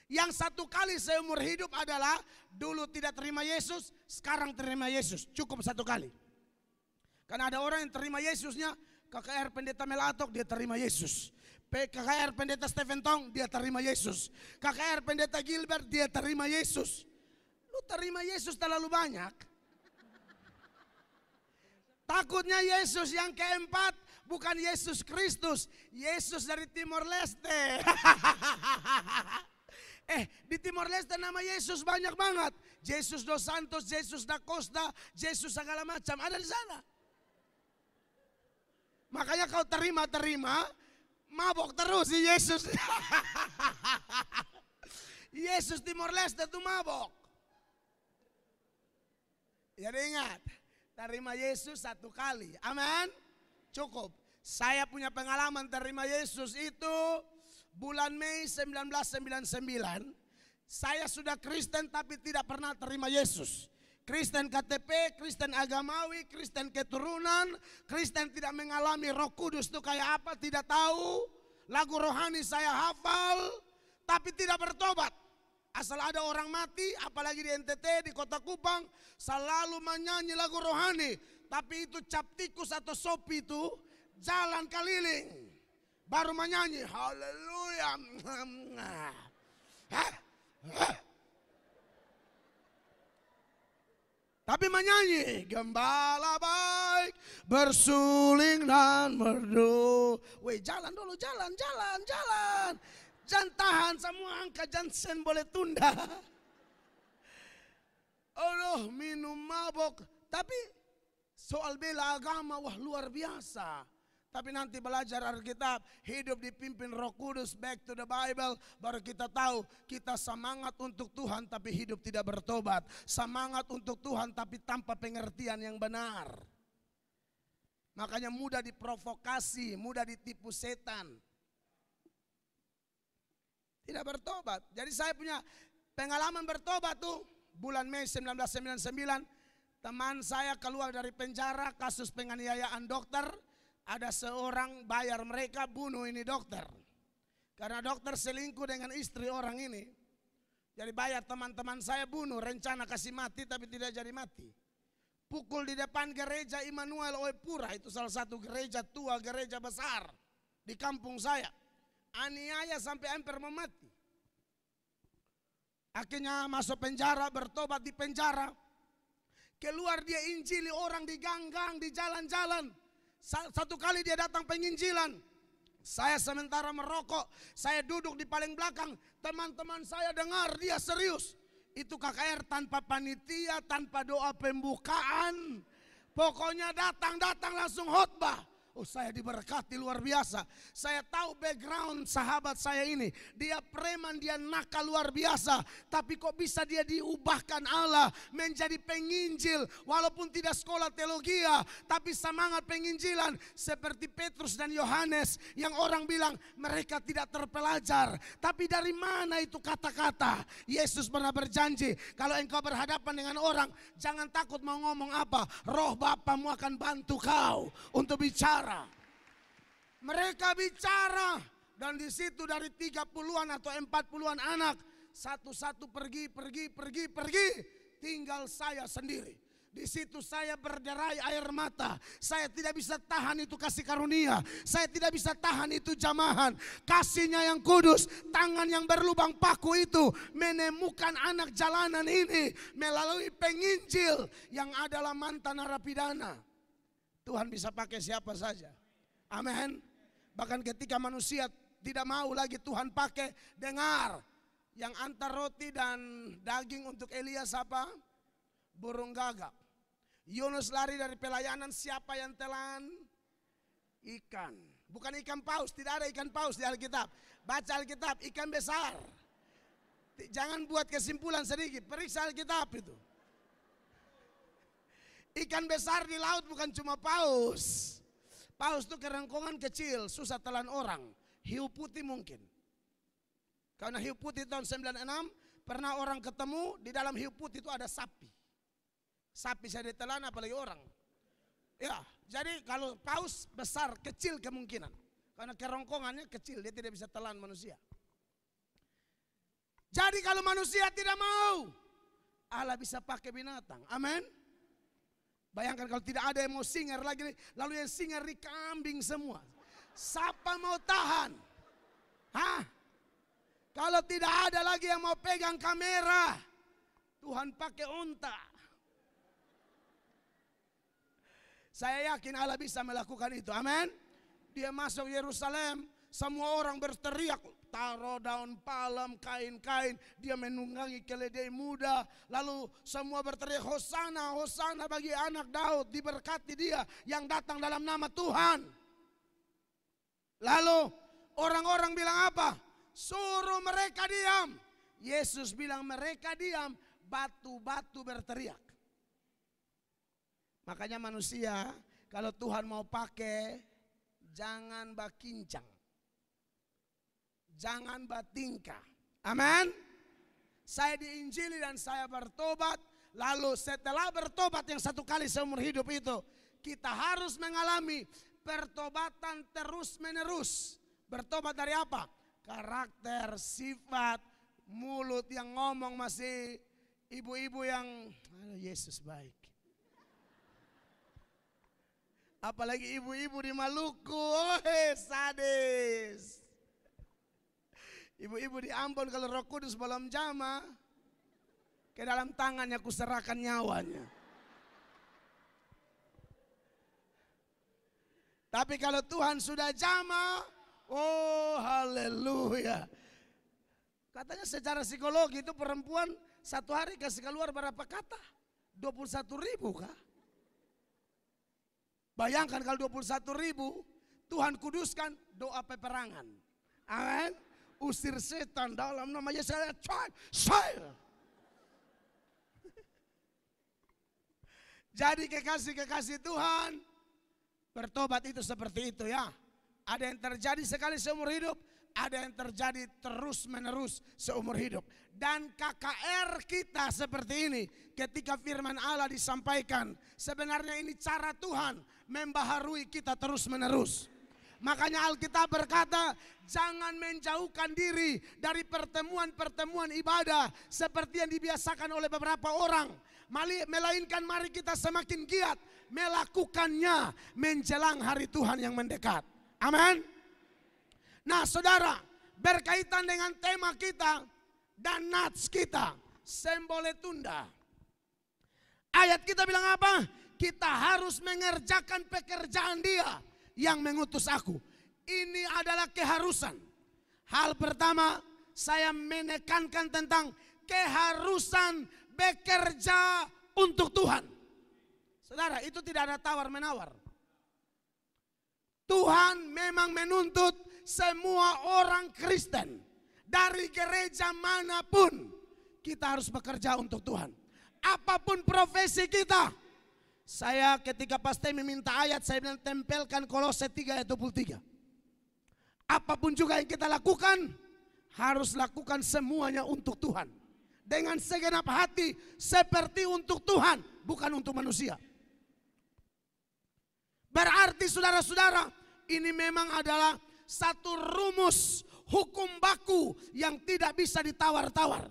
Yang satu kali seumur hidup adalah dulu tidak terima Yesus, sekarang terima Yesus. Cukup satu kali. Karena ada orang yang terima Yesusnya, KKR Pendeta Melatok dia terima Yesus. KKR Pendeta Stephen Tong dia terima Yesus. KKR Pendeta Gilbert dia terima Yesus. Lu terima Yesus terlalu banyak. Takutnya Yesus yang keempat bukan Yesus Kristus, Yesus dari Timor Leste. Di Timor Leste nama Yesus banyak banget. Yesus dos Santos, Yesus da Costa, Yesus segala macam ada di sana. Makanya kau terima, mabok terus si Yesus. Yesus Timor Leste itu mabok. Jadi ingat, terima Yesus satu kali. Amin. Cukup. Saya punya pengalaman terima Yesus itu bulan Mei 1999. Saya sudah Kristen tapi tidak pernah terima Yesus. Kristen KTP, Kristen agamawi, Kristen keturunan, Kristen tidak mengalami Roh Kudus itu kayak apa tidak tahu. Lagu rohani saya hafal tapi tidak bertobat. Asal ada orang mati, apalagi di NTT, di Kota Kupang, selalu menyanyi lagu rohani. Tapi itu cap tikus atau sopi itu jalan keliling. Baru menyanyi, haleluya. Tapi menyanyi, gembala baik, bersuling dan merdu. Weh jalan dulu, jalan. Jangan tahan semua angka, jangan boleh tunda. Oh minum mabok. Tapi soal bela agama, wah luar biasa. Tapi nanti belajar Alkitab, hidup dipimpin Roh Kudus, back to the Bible, baru kita tahu kita semangat untuk Tuhan tapi hidup tidak bertobat. Semangat untuk Tuhan tapi tanpa pengertian yang benar. Makanya mudah diprovokasi, mudah ditipu setan. Tidak bertobat. Jadi saya punya pengalaman bertobat tuh bulan Mei 1999. Teman saya keluar dari penjara kasus penganiayaan dokter. Ada seorang bayar mereka bunuh ini dokter. Karena dokter selingkuh dengan istri orang ini. Jadi bayar teman-teman saya bunuh, rencana kasih mati tapi tidak jadi mati. Pukul di depan gereja Immanuel Oepura, itu salah satu gereja tua, gereja besar di kampung saya. Aniaya sampai hampir memati. Akhirnya masuk penjara, bertobat di penjara. Keluar dia injili orang di gang-gang, di jalan-jalan. Satu kali dia datang penginjilan. Saya sementara merokok, saya duduk di paling belakang. Teman-teman saya dengar dia serius. Itu KKR tanpa panitia, tanpa doa pembukaan. Pokoknya datang langsung khotbah. Oh, saya diberkati luar biasa. Saya tahu background sahabat saya ini. Dia preman, dia nakal luar biasa. Tapi kok bisa dia diubahkan Allah menjadi penginjil. Walaupun tidak sekolah teologi, tapi semangat penginjilan. Seperti Petrus dan Yohanes yang orang bilang mereka tidak terpelajar. Tapi dari mana itu kata-kata? Yesus pernah berjanji, kalau engkau berhadapan dengan orang, jangan takut mau ngomong apa. Roh Bapamu akan bantu kau untuk bicara. Mereka bicara dan di situ dari 30-an atau 40-an anak satu-satu pergi. Tinggal saya sendiri. Di situ saya berderai air mata. Saya tidak bisa tahan itu kasih karunia. Saya tidak bisa tahan itu jamahan. Kasihnya yang kudus, tangan yang berlubang paku itu menemukan anak jalanan ini melalui penginjil yang adalah mantan narapidana. Tuhan bisa pakai siapa saja. Amin. Bahkan ketika manusia tidak mau lagi Tuhan pakai, dengar. Yang antar roti dan daging untuk Elias apa? Burung gagak. Yunus lari dari pelayanan, siapa yang telan? Ikan. Bukan ikan paus, tidak ada ikan paus di Alkitab. Baca Alkitab, ikan besar. Jangan buat kesimpulan sedikit, periksa Alkitab itu. Ikan besar di laut bukan cuma paus. Paus itu kerongkongan kecil, susah telan orang. Hiu putih mungkin. Karena hiu putih tahun 96, pernah orang ketemu di dalam hiu putih itu ada sapi. Sapi saya ditelan apalagi orang. Ya, jadi kalau paus besar, kecil kemungkinan. Karena kerongkongannya kecil, dia tidak bisa telan manusia. Jadi kalau manusia tidak mau, Allah bisa pakai binatang. Amin. Bayangkan kalau tidak ada yang mau singer lagi, lalu yang singer di kambing semua. Siapa mau tahan? Hah? Kalau tidak ada lagi yang mau pegang kamera, Tuhan pakai unta. Saya yakin Allah bisa melakukan itu. Amin. Dia masuk Yerusalem, semua orang berteriak, taruh daun palem, kain-kain, dia menunggangi keledai muda, lalu semua berteriak Hosana, Hosana bagi anak Daud, diberkati dia yang datang dalam nama Tuhan. Lalu orang-orang bilang apa? Suruh mereka diam. Yesus bilang mereka diam, batu-batu berteriak. Makanya manusia kalau Tuhan mau pakai, jangan bakincang. Jangan batingkah. Amin. Saya diinjili dan saya bertobat. Lalu setelah bertobat yang satu kali seumur hidup itu, kita harus mengalami pertobatan terus menerus. Bertobat dari apa? Karakter, sifat, mulut yang ngomong masih ibu-ibu yang Yesus baik. Apalagi ibu-ibu di Maluku, sadis. Ibu-ibu di Ambon kalau Roh Kudus belum jama, ke dalam tangannya kuserahkan nyawanya. Tapi kalau Tuhan sudah jama, oh haleluya. Katanya secara psikologi itu perempuan satu hari kasih keluar berapa kata? 21.000 kah? Bayangkan kalau 21.000, Tuhan kuduskan doa peperangan. Amin. Usir setan dalam nama Yesus. Saya. Jadi kekasih-kekasih Tuhan, bertobat itu seperti itu ya. Ada yang terjadi sekali seumur hidup, ada yang terjadi terus menerus seumur hidup. Dan KKR kita seperti ini, ketika firman Allah disampaikan, sebenarnya ini cara Tuhan membaharui kita terus menerus. Makanya Alkitab berkata, jangan menjauhkan diri dari pertemuan-pertemuan ibadah seperti yang dibiasakan oleh beberapa orang. Melainkan mari kita semakin giat melakukannya menjelang hari Tuhan yang mendekat. Amin. Nah saudara, berkaitan dengan tema kita dan nats kita, sembole tunda. Ayat kita bilang apa? Kita harus mengerjakan pekerjaan Dia yang mengutus aku. Ini adalah keharusan. Hal pertama, saya menekankan tentang keharusan bekerja untuk Tuhan. Saudara, itu tidak ada tawar-menawar. Tuhan memang menuntut semua orang Kristen dari gereja manapun, kita harus bekerja untuk Tuhan. Apapun profesi kita. Saya ketika Pastor meminta ayat, saya bilang tempelkan Kolose 3 ayat 23. Apapun juga yang kita lakukan, harus lakukan semuanya untuk Tuhan. Dengan segenap hati, seperti untuk Tuhan, bukan untuk manusia. Berarti saudara-saudara, ini memang adalah satu rumus hukum baku yang tidak bisa ditawar-tawar.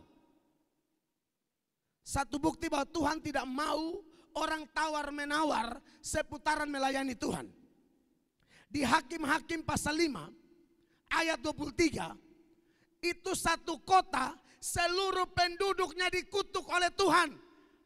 Satu bukti bahwa Tuhan tidak mau orang tawar-menawar seputaran melayani Tuhan. Di Hakim-Hakim pasal 5 ayat 23, itu satu kota seluruh penduduknya dikutuk oleh Tuhan,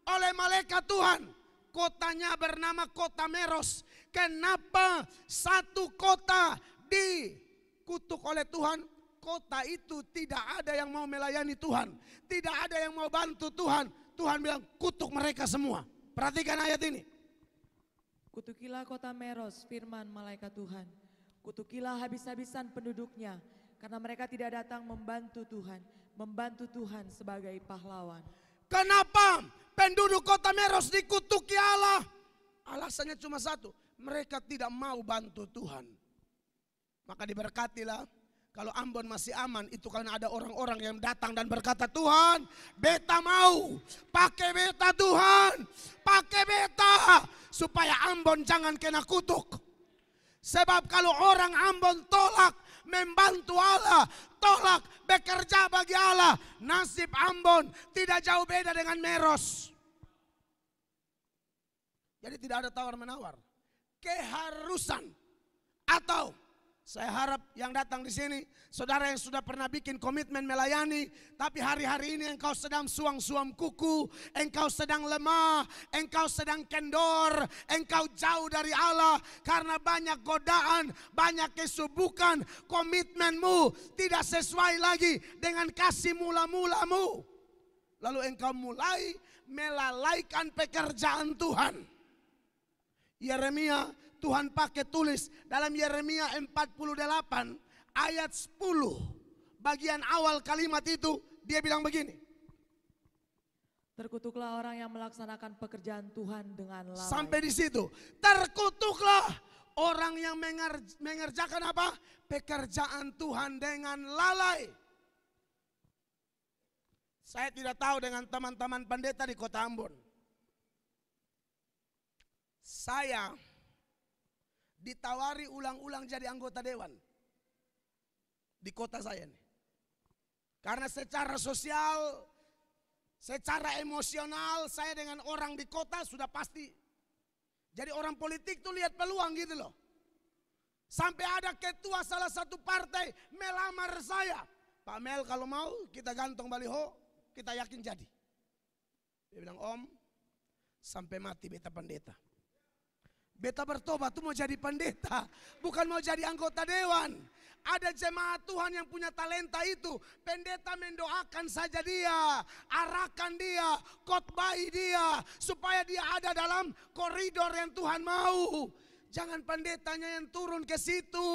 oleh malaikat Tuhan. Kotanya bernama kota Meros. Kenapa satu kota dikutuk oleh Tuhan? Kota itu tidak ada yang mau melayani Tuhan, tidak ada yang mau bantu Tuhan. Tuhan bilang kutuk mereka semua. Perhatikan ayat ini. Kutukilah kota Meros, firman malaikat Tuhan. Kutukilah habis-habisan penduduknya, karena mereka tidak datang membantu Tuhan sebagai pahlawan. Kenapa penduduk kota Meros dikutuki Allah? Alasannya cuma satu, mereka tidak mau bantu Tuhan. Maka diberkatilah. Kalau Ambon masih aman, itu karena ada orang-orang yang datang dan berkata, Tuhan, beta mau pakai beta Tuhan, pakai beta supaya Ambon jangan kena kutuk. Sebab kalau orang Ambon tolak membantu Allah, tolak bekerja bagi Allah, nasib Ambon tidak jauh beda dengan Meros. Jadi tidak ada tawar-menawar, keharusan. Atau saya harap yang datang di sini, saudara yang sudah pernah bikin komitmen melayani, tapi hari-hari ini engkau sedang suam-suam kuku, engkau sedang lemah, engkau sedang kendor, engkau jauh dari Allah karena banyak godaan, banyak kesubukan, komitmenmu tidak sesuai lagi dengan kasih mula-mulamu. Lalu engkau mulai melalaikan pekerjaan Tuhan. Yeremia, Tuhan pakai tulis dalam Yeremia 48 ayat 10. Bagian awal kalimat itu dia bilang begini. Terkutuklah orang yang melaksanakan pekerjaan Tuhan dengan lalai. Sampai di situ. Terkutuklah orang yang mengerjakan apa? Pekerjaan Tuhan dengan lalai. Saya tidak tahu dengan teman-teman pendeta di Kota Ambon. Saya ditawari ulang-ulang jadi anggota dewan di kota saya nih. Karena secara sosial, secara emosional saya dengan orang di kota sudah pasti. Jadi orang politik tuh lihat peluang gitu loh. Sampai ada ketua salah satu partai melamar saya. Pak Mel kalau mau kita gantung baliho, kita yakin jadi. Dia bilang, Om, sampai mati beta pendeta. Beta bertobat tuh mau jadi pendeta, bukan mau jadi anggota dewan. Ada jemaat Tuhan yang punya talenta itu. Pendeta mendoakan saja dia, arahkan dia, khotbahi dia, supaya dia ada dalam koridor yang Tuhan mau. Jangan pendetanya yang turun ke situ.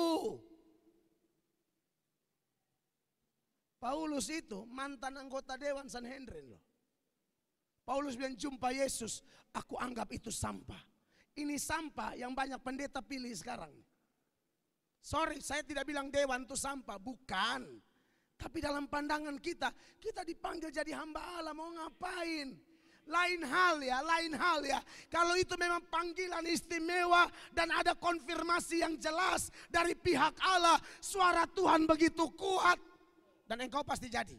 Paulus itu mantan anggota dewan Sanhedrin loh. Paulus bilang jumpa Yesus, aku anggap itu sampah. Ini sampah yang banyak pendeta pilih sekarang. Sorry, saya tidak bilang dewan itu sampah, bukan. Tapi dalam pandangan kita, kita dipanggil jadi hamba Allah, mau ngapain? lain hal ya, lain hal ya. Kalau itu memang panggilan istimewa dan ada konfirmasi yang jelas dari pihak Allah, suara Tuhan begitu kuat, dan engkau pasti jadi.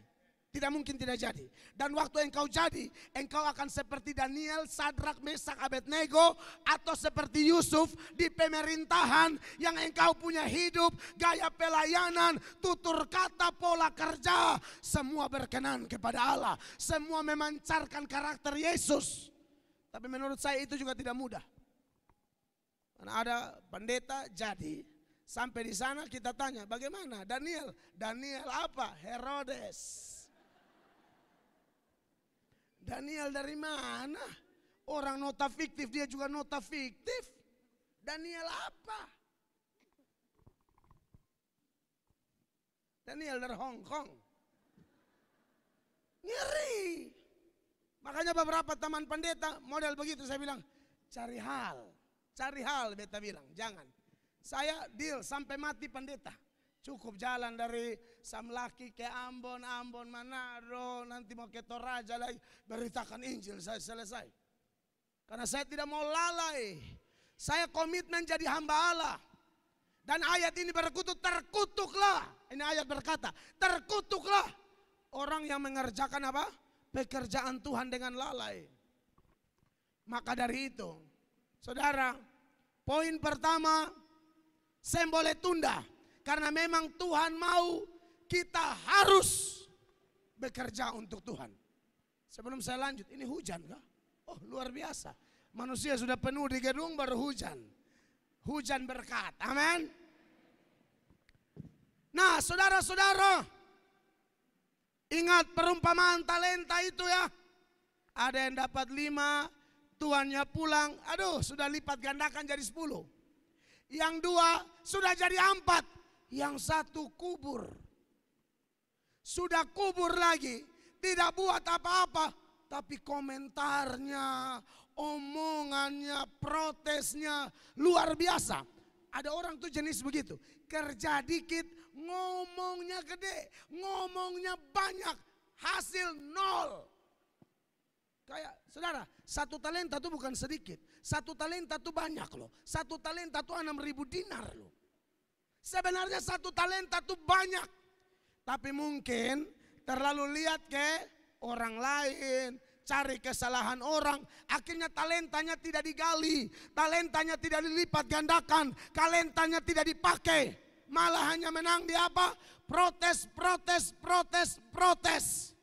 Tidak mungkin tidak jadi. Dan waktu engkau jadi, engkau akan seperti Daniel, Sadrak, Mesak, Abednego, atau seperti Yusuf di pemerintahan yang engkau punya hidup, gaya pelayanan, tutur kata, pola kerja, semua berkenan kepada Allah. Semua memancarkan karakter Yesus. Tapi menurut saya itu juga tidak mudah. Karena ada pendeta jadi, sampai di sana kita tanya, bagaimana Daniel? Daniel apa? Herodes. Daniel dari mana? Orang nota fiktif, dia juga nota fiktif. Daniel apa? Daniel dari Hong Kong. Ngeri. Makanya beberapa teman pendeta model begitu, saya bilang, cari hal. Cari hal, beta bilang, jangan. Saya deal sampai mati pendeta. Cukup jalan dari Samlaki ke Ambon, Ambon Manado, nanti mau ke Toraja lagi, beritakan Injil, saya selesai. Karena saya tidak mau lalai. Saya komitmen jadi hamba Allah. Dan ayat ini berkutuk, terkutuklah. Ini ayat berkata, terkutuklah orang yang mengerjakan apa? Pekerjaan Tuhan dengan lalai. Maka dari itu, saudara, poin pertama, saya boleh tunda. Karena memang Tuhan mau kita harus bekerja untuk Tuhan. Sebelum saya lanjut, ini hujan kah? Oh luar biasa. Manusia sudah penuh di gedung baru hujan. Hujan berkat, amin. Nah saudara-saudara, ingat perumpamaan talenta itu ya. Ada yang dapat 5, tuannya pulang, aduh sudah lipat gandakan jadi 10. Yang 2 sudah jadi 4. Yang 1 kubur. Sudah kubur lagi. Tidak buat apa-apa. Tapi komentarnya, omongannya, protesnya luar biasa. Ada orang tuh jenis begitu. Kerja dikit, ngomongnya gede. Ngomongnya banyak. Hasil 0. Kayak saudara, 1 talenta tuh bukan sedikit. 1 talenta tuh banyak loh. 1 talenta tuh 6.000 dinar loh. Sebenarnya 1 talenta itu banyak. Tapi mungkin terlalu lihat ke orang lain. Cari kesalahan orang. Akhirnya talentanya tidak digali. Talentanya tidak dilipat gandakan. Talentanya tidak dipakai. Malah hanya menang di apa? Protes, protes, protes, protes.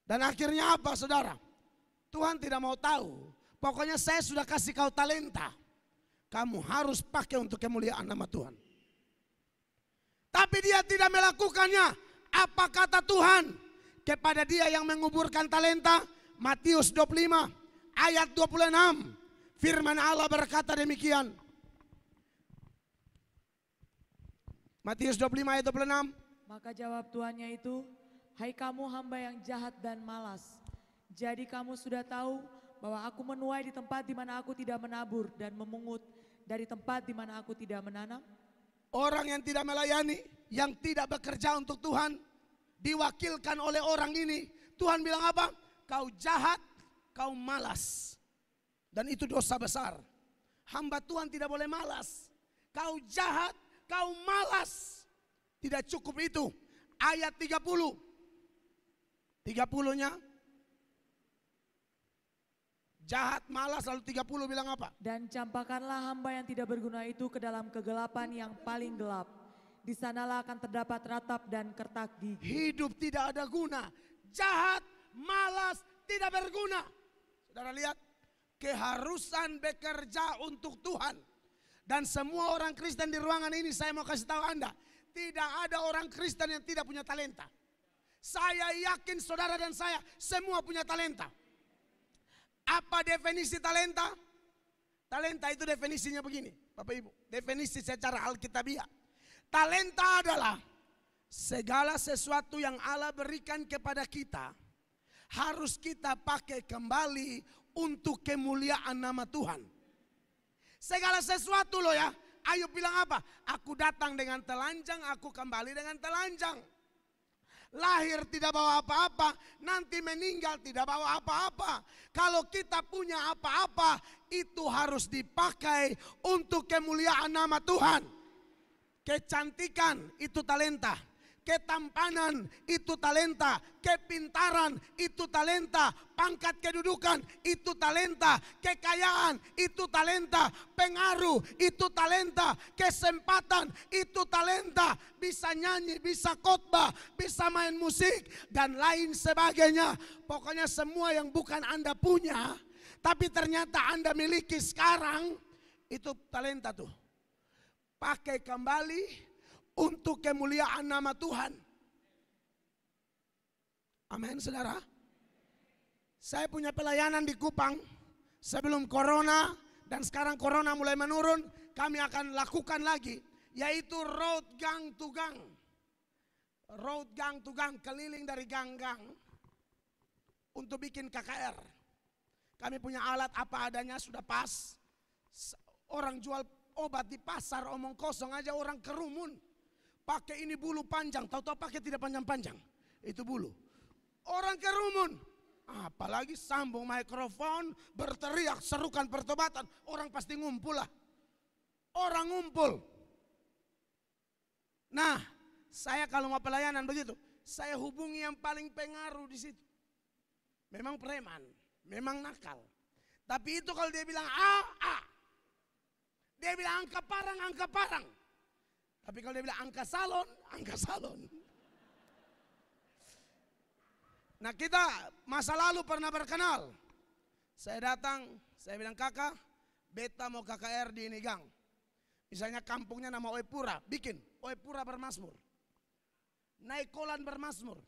Dan akhirnya apa saudara? Tuhan tidak mau tahu. Pokoknya saya sudah kasih kau talenta. Kamu harus pakai untuk kemuliaan nama Tuhan. Tapi dia tidak melakukannya. Apa kata Tuhan kepada dia yang menguburkan talenta? Matius 25 ayat 26. Firman Allah berkata demikian. Matius 25 ayat 26. Maka jawab tuannya itu, hai kamu hamba yang jahat dan malas. Jadi kamu sudah tahu bahwa aku menuai di tempat di mana aku tidak menabur dan memungut dari tempat di mana aku tidak menanam. Orang yang tidak melayani, yang tidak bekerja untuk Tuhan, diwakilkan oleh orang ini. Tuhan bilang apa? Kau jahat, kau malas. Dan itu dosa besar. Hamba Tuhan tidak boleh malas. Kau jahat, kau malas. Tidak cukup itu. Ayat 30. 30-nya. Jahat, malas, lalu 30 bilang apa? Dan campakkanlah hamba yang tidak berguna itu ke dalam kegelapan yang paling gelap. Di sanalah akan terdapat ratap dan kertak gigi. Hidup tidak ada guna. Jahat, malas, tidak berguna. Saudara lihat, keharusan bekerja untuk Tuhan. Dan semua orang Kristen di ruangan ini saya mau kasih tahu Anda. Tidak ada orang Kristen yang tidak punya talenta. Saya yakin saudara dan saya semua punya talenta. Apa definisi talenta? Talenta itu definisinya begini, Bapak Ibu. Definisi secara alkitabiah. Talenta adalah segala sesuatu yang Allah berikan kepada kita harus kita pakai kembali untuk kemuliaan nama Tuhan. Segala sesuatu loh ya. Ayub bilang apa? Aku datang dengan telanjang, aku kembali dengan telanjang. Lahir tidak bawa apa-apa, nanti meninggal tidak bawa apa-apa. Kalau kita punya apa-apa, itu harus dipakai untuk kemuliaan nama Tuhan. Kecantikan itu talenta, ketampanan itu talenta, kepintaran itu talenta, pangkat kedudukan itu talenta, kekayaan itu talenta, pengaruh itu talenta, kesempatan itu talenta, bisa nyanyi, bisa khotbah, bisa main musik dan lain sebagainya. Pokoknya semua yang bukan Anda punya tapi ternyata Anda miliki sekarang, itu talenta tuh. Pakai kembali untuk kemuliaan nama Tuhan. Amin, saudara. Saya punya pelayanan di Kupang sebelum corona, dan sekarang corona mulai menurun. Kami akan lakukan lagi, yaitu road gang to gang. Road gang to gang, keliling dari gang-gang untuk bikin KKR. Kami punya alat apa adanya, sudah pas. Orang jual obat di pasar, omong kosong aja orang kerumun. Pakai ini bulu panjang, tahu-tahu pakai tidak panjang-panjang. Itu bulu. Orang kerumun. Apalagi sambung mikrofon, berteriak, serukan pertobatan. Orang pasti ngumpul lah. Orang ngumpul. Nah, saya kalau mau pelayanan begitu, saya hubungi yang paling pengaruh di situ. Memang preman, memang nakal. Tapi itu kalau dia bilang A. Dia bilang angka parang. Tapi kalau dia bilang angka salon. Nah, kita masa lalu pernah berkenal. Saya datang, saya bilang, kakak, beta mau KKR di ini gang. Misalnya kampungnya nama Oepura, bikin Oepura bermasmur. Naikolan bermasmur.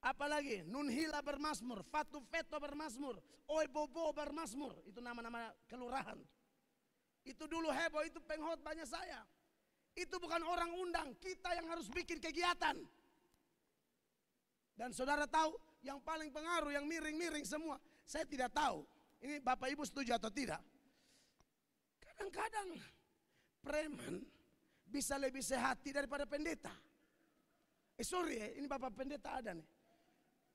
Apalagi Nunhila bermasmur, Fatu Feto bermasmur, Oebobo bermasmur. Itu nama-nama kelurahan. Itu dulu heboh, itu pengkhotbahnya saya. Itu bukan orang undang, kita yang harus bikin kegiatan. Dan saudara tahu, yang paling pengaruh, yang miring-miring semua, saya tidak tahu. Ini Bapak Ibu setuju atau tidak? Kadang-kadang preman bisa lebih sehati daripada pendeta. Sorry ya, ini Bapak pendeta ada nih.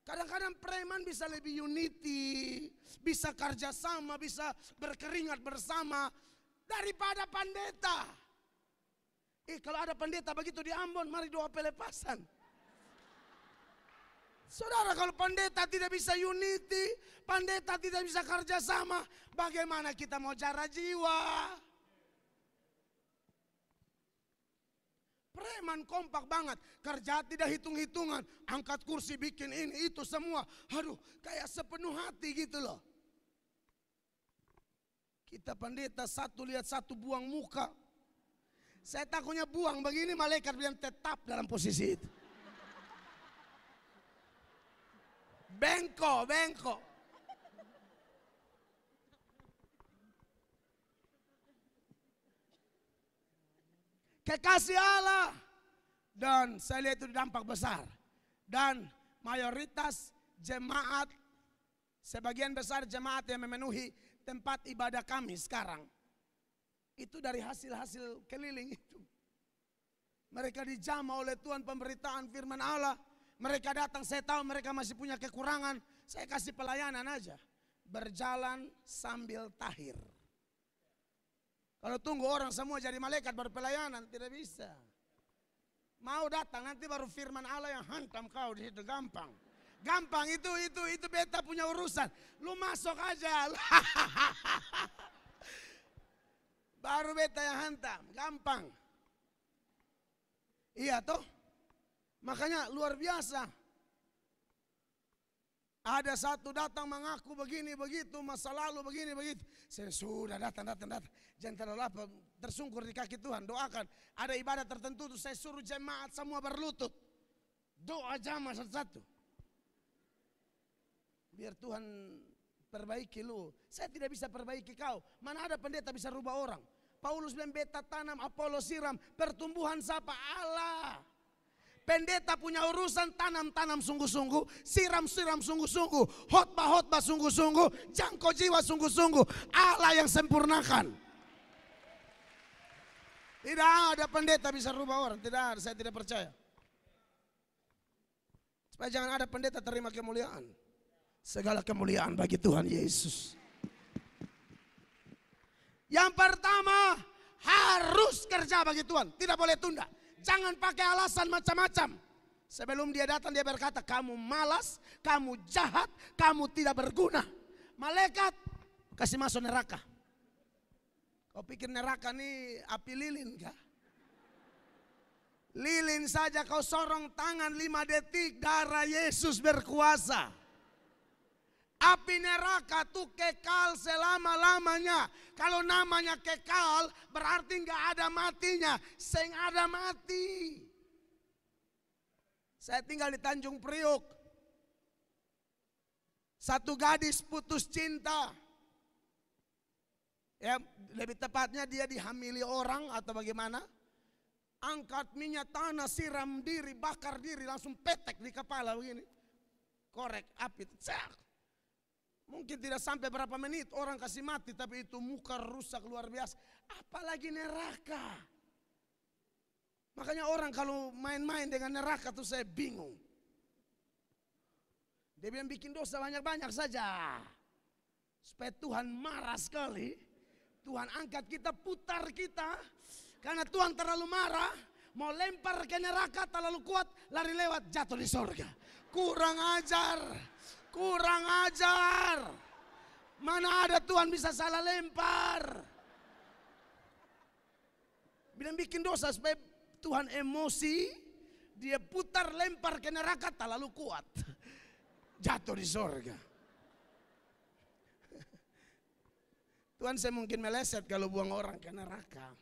Kadang-kadang preman bisa lebih unity, bisa kerjasama, bisa berkeringat bersama daripada pendeta. Kalau ada pendeta begitu di Ambon, mari doa pelepasan. Saudara, kalau pendeta tidak bisa unity, pendeta tidak bisa kerjasama, bagaimana kita mau jarak jiwa? Preman kompak banget, kerja tidak hitung-hitungan, angkat kursi bikin ini itu semua. Aduh, kayak sepenuh hati gitu loh. Kita pendeta satu lihat satu buang muka. Saya takutnya buang begini, malaikat bilang tetap dalam posisi itu. Bengkok. Kekasih Allah. Dan saya lihat itu dampak besar. Dan mayoritas jemaat, sebagian besar jemaat yang memenuhi tempat ibadah kami sekarang, itu dari hasil-hasil keliling itu. Mereka dijamah oleh Tuhan pemberitaan firman Allah. Mereka datang, saya tahu mereka masih punya kekurangan. Saya kasih pelayanan aja. Berjalan sambil tahir. Kalau tunggu orang semua jadi malaikat baru pelayanan, tidak bisa. Mau datang nanti baru firman Allah yang hantam kau di situ, gampang. Gampang itu beta punya urusan. Lu masuk aja. Baru beta yang hantam, gampang. Iya toh? Makanya luar biasa. Ada satu datang mengaku begini begitu, masa lalu begini begitu. Saya sudah datang. Jangan terlalu lapar, tersungkur di kaki Tuhan, doakan. Ada ibadah tertentu tuh saya suruh jemaat semua berlutut. Doa jamaah satu-satu. Biar Tuhan perbaiki lu. Saya tidak bisa perbaiki kau. Mana ada pendeta bisa rubah orang. Paulus bilang beta tanam, Apolos siram, pertumbuhan siapa? Allah. Pendeta punya urusan tanam sungguh-sungguh, siram sungguh-sungguh, khotbah sungguh-sungguh, jangkau jiwa sungguh-sungguh. Allah yang sempurnakan. Tidak ada pendeta bisa rubah orang, tidak ada, saya tidak percaya. Supaya jangan ada pendeta terima kemuliaan. Segala kemuliaan bagi Tuhan Yesus. Yang pertama, harus kerja bagi Tuhan. Tidak boleh tunda. Jangan pakai alasan macam-macam. Sebelum dia datang dia berkata, kamu malas, kamu jahat, kamu tidak berguna. Malaikat kasih masuk neraka. Kau pikir neraka ini api lilin kah? Lilin saja kau sorong tangan 5 detik, darah Yesus berkuasa. Api neraka tuh kekal selama-lamanya. Kalau namanya kekal berarti nggak ada matinya. Seng ada mati. Saya tinggal di Tanjung Priok. Satu gadis putus cinta. Ya, lebih tepatnya dia dihamili orang atau bagaimana? Angkat minyak tanah, siram diri, bakar diri, langsung petek di kepala begini. Korek api, cek. Mungkin tidak sampai berapa menit orang kasih mati, tapi itu muka rusak luar biasa. Apalagi neraka. Makanya orang kalau main-main dengan neraka tuh saya bingung. Dia bilang bikin dosa banyak-banyak saja. Supaya Tuhan marah sekali. Tuhan angkat kita, putar kita. Karena Tuhan terlalu marah, mau lempar ke neraka terlalu kuat, lari lewat jatuh di sorga. Kurang ajar, kurang ajar. Mana ada Tuhan bisa salah lempar. Bilang bikin dosa supaya Tuhan emosi, dia putar lempar ke neraka terlalu kuat. Jatuh di sorga. Tuhan saya mungkin meleset kalau buang orang ke neraka.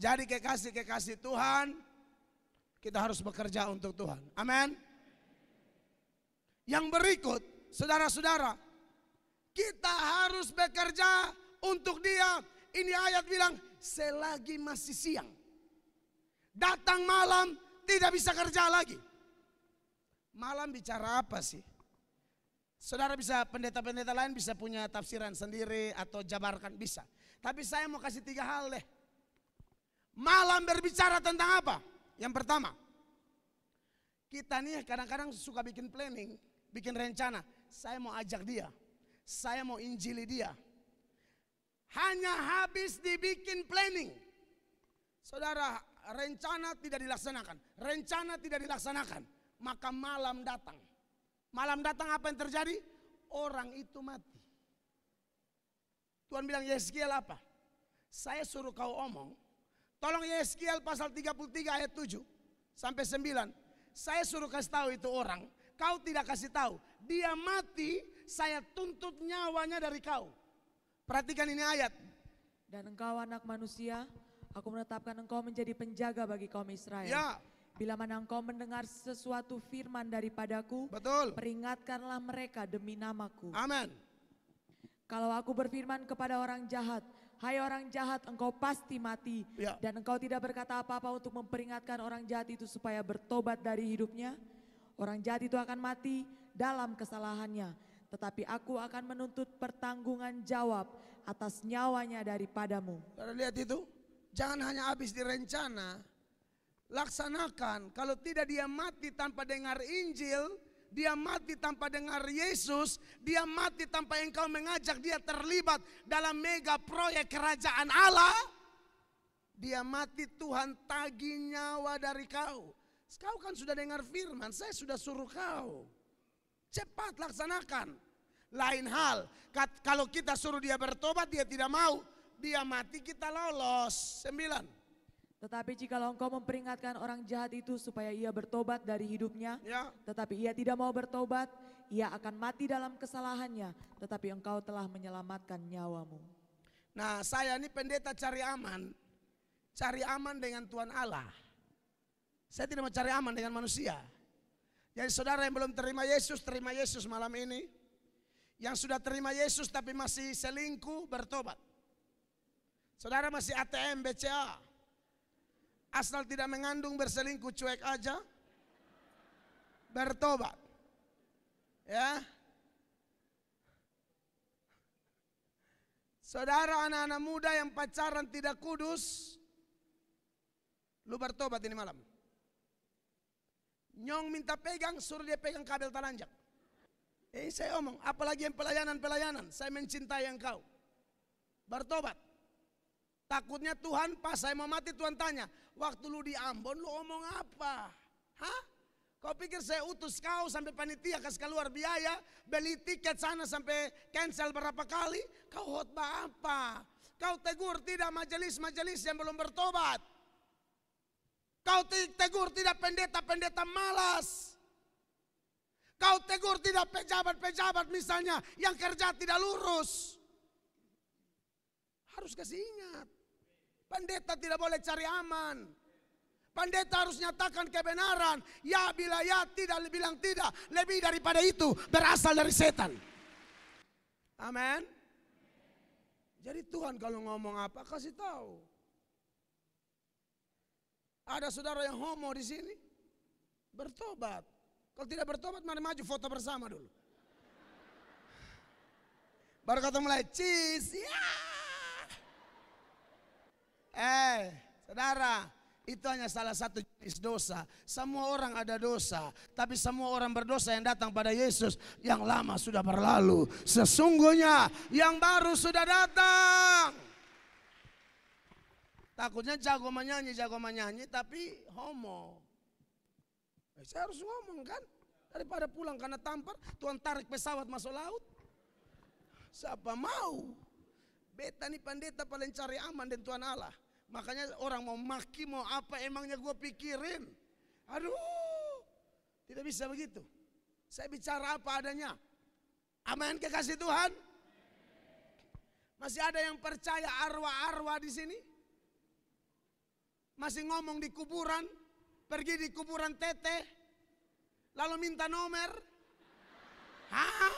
Jadi kekasih-kekasih Tuhan, kita harus bekerja untuk Tuhan. Amin. Yang berikut, saudara-saudara, kita harus bekerja untuk Dia. Ini ayat bilang, selagi masih siang. Datang malam, tidak bisa kerja lagi. Malam bicara apa sih? Saudara bisa, pendeta-pendeta lain bisa punya tafsiran sendiri atau jabarkan, bisa. Tapi saya mau kasih 3 hal deh. Malam berbicara tentang apa? Yang pertama, kita nih kadang-kadang suka bikin planning, bikin rencana. Saya mau ajak dia, saya mau injili dia. Hanya habis dibikin planning. Saudara, rencana tidak dilaksanakan. Rencana tidak dilaksanakan, maka malam datang. Malam datang apa yang terjadi? Orang itu mati. Tuhan bilang, Yeskiel apa? Saya suruh kau omong. Tolong Yeskiel pasal 33 ayat 7 sampai 9. Saya suruh kasih tahu itu orang. Kau tidak kasih tahu. Dia mati, saya tuntut nyawanya dari kau. Perhatikan ini ayat. Dan engkau anak manusia, aku menetapkan engkau menjadi penjaga bagi kaum Israel. Ya. Bila mana engkau mendengar sesuatu firman daripadaku, Betul. peringatkanlah mereka demi namaku. Amin. Kalau aku berfirman kepada orang jahat, hai orang jahat, engkau pasti mati. Ya. Dan engkau tidak berkata apa-apa untuk memperingatkan orang jahat itu supaya bertobat dari hidupnya. Orang jahat itu akan mati dalam kesalahannya. Tetapi aku akan menuntut pertanggungan jawab atas nyawanya daripadamu. Saudara lihat itu, jangan hanya habis direncana. Laksanakan. Kalau tidak dia mati tanpa dengar Injil, dia mati tanpa dengar Yesus, dia mati tanpa engkau mengajak dia terlibat dalam mega proyek kerajaan Allah. Dia mati, Tuhan tagih nyawa dari kau. Kau kan sudah dengar firman, saya sudah suruh kau. Cepat laksanakan. Lain hal, kalau kita suruh dia bertobat, dia tidak mau. Dia mati, kita lolos. 9. Tetapi jikalau engkau memperingatkan orang jahat itu supaya ia bertobat dari hidupnya, Ya. tetapi ia tidak mau bertobat, ia akan mati dalam kesalahannya, tetapi engkau telah menyelamatkan nyawamu. Nah, saya ini pendeta cari aman dengan Tuhan Allah. Saya tidak mau cari aman dengan manusia. Jadi saudara yang belum terima Yesus malam ini. Yang sudah terima Yesus tapi masih selingkuh, bertobat. Saudara masih ATM, BCA. Asal tidak mengandung, berselingkuh, cuek aja. Bertobat. Ya. Saudara anak-anak muda yang pacaran tidak kudus, lu bertobat ini malam. Nyong minta pegang, suruh dia pegang kabel tananjak. Saya omong, apalagi yang pelayanan, saya mencintai engkau. Bertobat. Takutnya Tuhan pas saya mau mati Tuhan tanya, waktu lu di Ambon lu omong apa? Hah? Kau pikir saya utus kau sampai panitia kasih keluar biaya, beli tiket sana sampai cancel berapa kali? Kau khotbah apa? Kau tegur tidak majelis-majelis yang belum bertobat. Kau tegur tidak pendeta-pendeta malas. Kau tegur tidak pejabat-pejabat misalnya yang kerja tidak lurus. Harus kasih ingat. Pendeta tidak boleh cari aman. Pendeta harus nyatakan kebenaran. Ya bila ya, tidak bilang tidak. Lebih daripada itu berasal dari setan. Amin. Jadi Tuhan kalau ngomong apa kasih tahu. Ada saudara yang homo di sini, bertobat. Kalau tidak bertobat, mari maju foto bersama dulu. Baru kata mulai, cheese, ya. Saudara, itu hanya salah satu jenis dosa. Semua orang ada dosa, tapi semua orang berdosa yang datang pada Yesus. Yang lama sudah berlalu, sesungguhnya yang baru sudah datang. Takutnya jago menyanyi tapi homo. Saya harus ngomong kan, daripada pulang karena tampar, Tuhan tarik pesawat masuk laut. Siapa mau? Beta nih pendeta paling cari aman dan Tuhan Allah. Makanya orang mau maki mau apa emangnya gue pikirin. Aduh, tidak bisa begitu. Saya bicara apa adanya. Amin, kekasih Tuhan. Masih ada yang percaya arwah-arwah di sini? Masih ngomong di kuburan? Pergi di kuburan teteh, lalu minta nomor. Hah?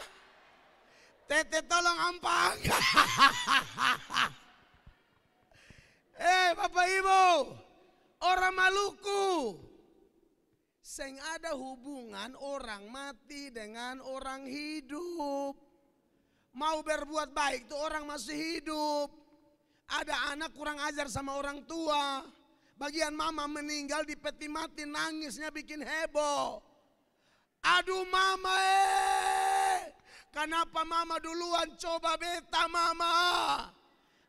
Teteh tolong ampang. Bapak Ibu, orang Maluku, seng ada hubungan orang mati dengan orang hidup. Mau berbuat baik tuh orang masih hidup. Ada anak kurang ajar sama orang tua. Bagian mama meninggal di peti mati, nangisnya bikin heboh. Aduh mama kenapa mama duluan, coba beta mama.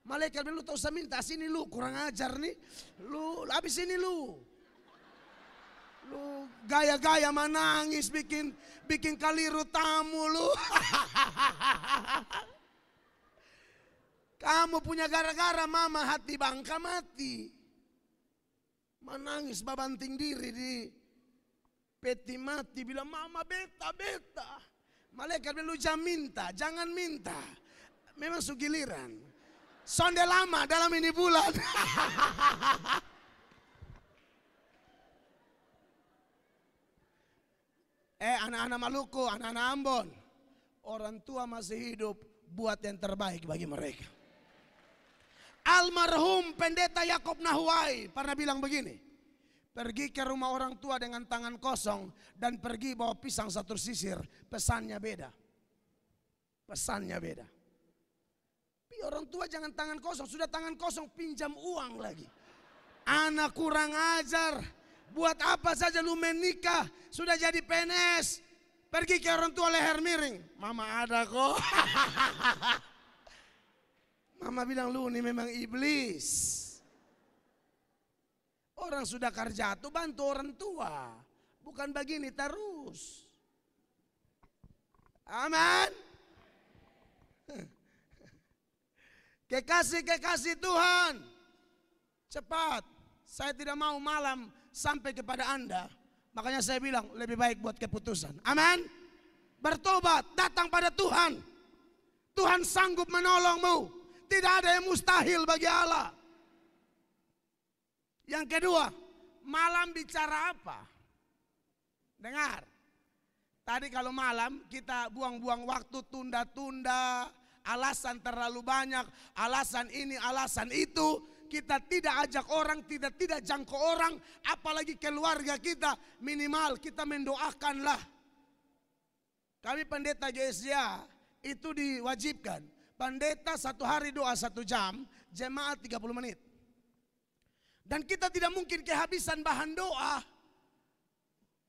Malaikat bilang, lu tak usah minta, sini lu kurang ajar nih. Lu habis ini lu gaya-gaya menangis bikin kaliru tamu lu. Kamu punya gara-gara mama hati bangka mati. Menangis babanting diri di peti mati, bilang mama beta. Malaikat bilang, lu jangan minta. Memang sugiliran. Sonde lama dalam ini bulan. Anak-anak Maluku, anak-anak Ambon, orang tua masih hidup, buat yang terbaik bagi mereka. Almarhum pendeta Yakob Nahuai pernah bilang begini, pergi ke rumah orang tua dengan tangan kosong dan pergi bawa pisang satu sisir, pesannya beda. Tapi orang tua jangan tangan kosong, sudah tangan kosong pinjam uang lagi. Anak kurang ajar, buat apa saja lu menikah, sudah jadi PNS, pergi ke orang tua leher miring. Mama ada kok. Mama bilang, lu ini memang iblis. Orang sudah kerja tuh bantu orang tua, bukan begini terus. Amin. Kekasih Tuhan, cepat. Saya tidak mau malam sampai kepada Anda. Makanya saya bilang lebih baik buat keputusan. Amin. Bertobat, datang pada Tuhan. Tuhan sanggup menolongmu. Tidak ada yang mustahil bagi Allah. Yang kedua, malam bicara apa? Dengar. Tadi kalau malam kita buang-buang waktu, tunda-tunda, alasan terlalu banyak, alasan ini, alasan itu. Kita tidak ajak orang, tidak jangkau orang, apalagi keluarga kita. Minimal kita mendoakanlah. Kami pendeta GSA itu diwajibkan. Pendeta 1 hari doa 1 jam, jemaat 30 menit. Dan kita tidak mungkin kehabisan bahan doa.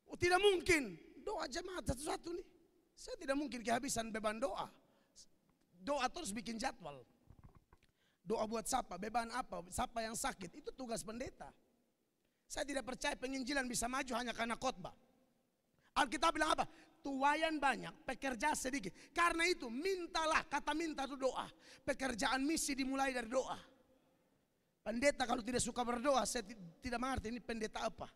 Oh, tidak mungkin. Doa jemaat satu-satu nih. Saya tidak mungkin kehabisan beban doa. Doa terus bikin jadwal. Doa buat siapa, beban apa, siapa yang sakit. Itu tugas pendeta. Saya tidak percaya penginjilan bisa maju hanya karena khotbah. Alkitab bilang apa? Tuayan banyak, pekerja sedikit. Karena itu mintalah, kata minta itu doa. Pekerjaan misi dimulai dari doa. Pendeta kalau tidak suka berdoa, saya tidak mengerti ini pendeta apa.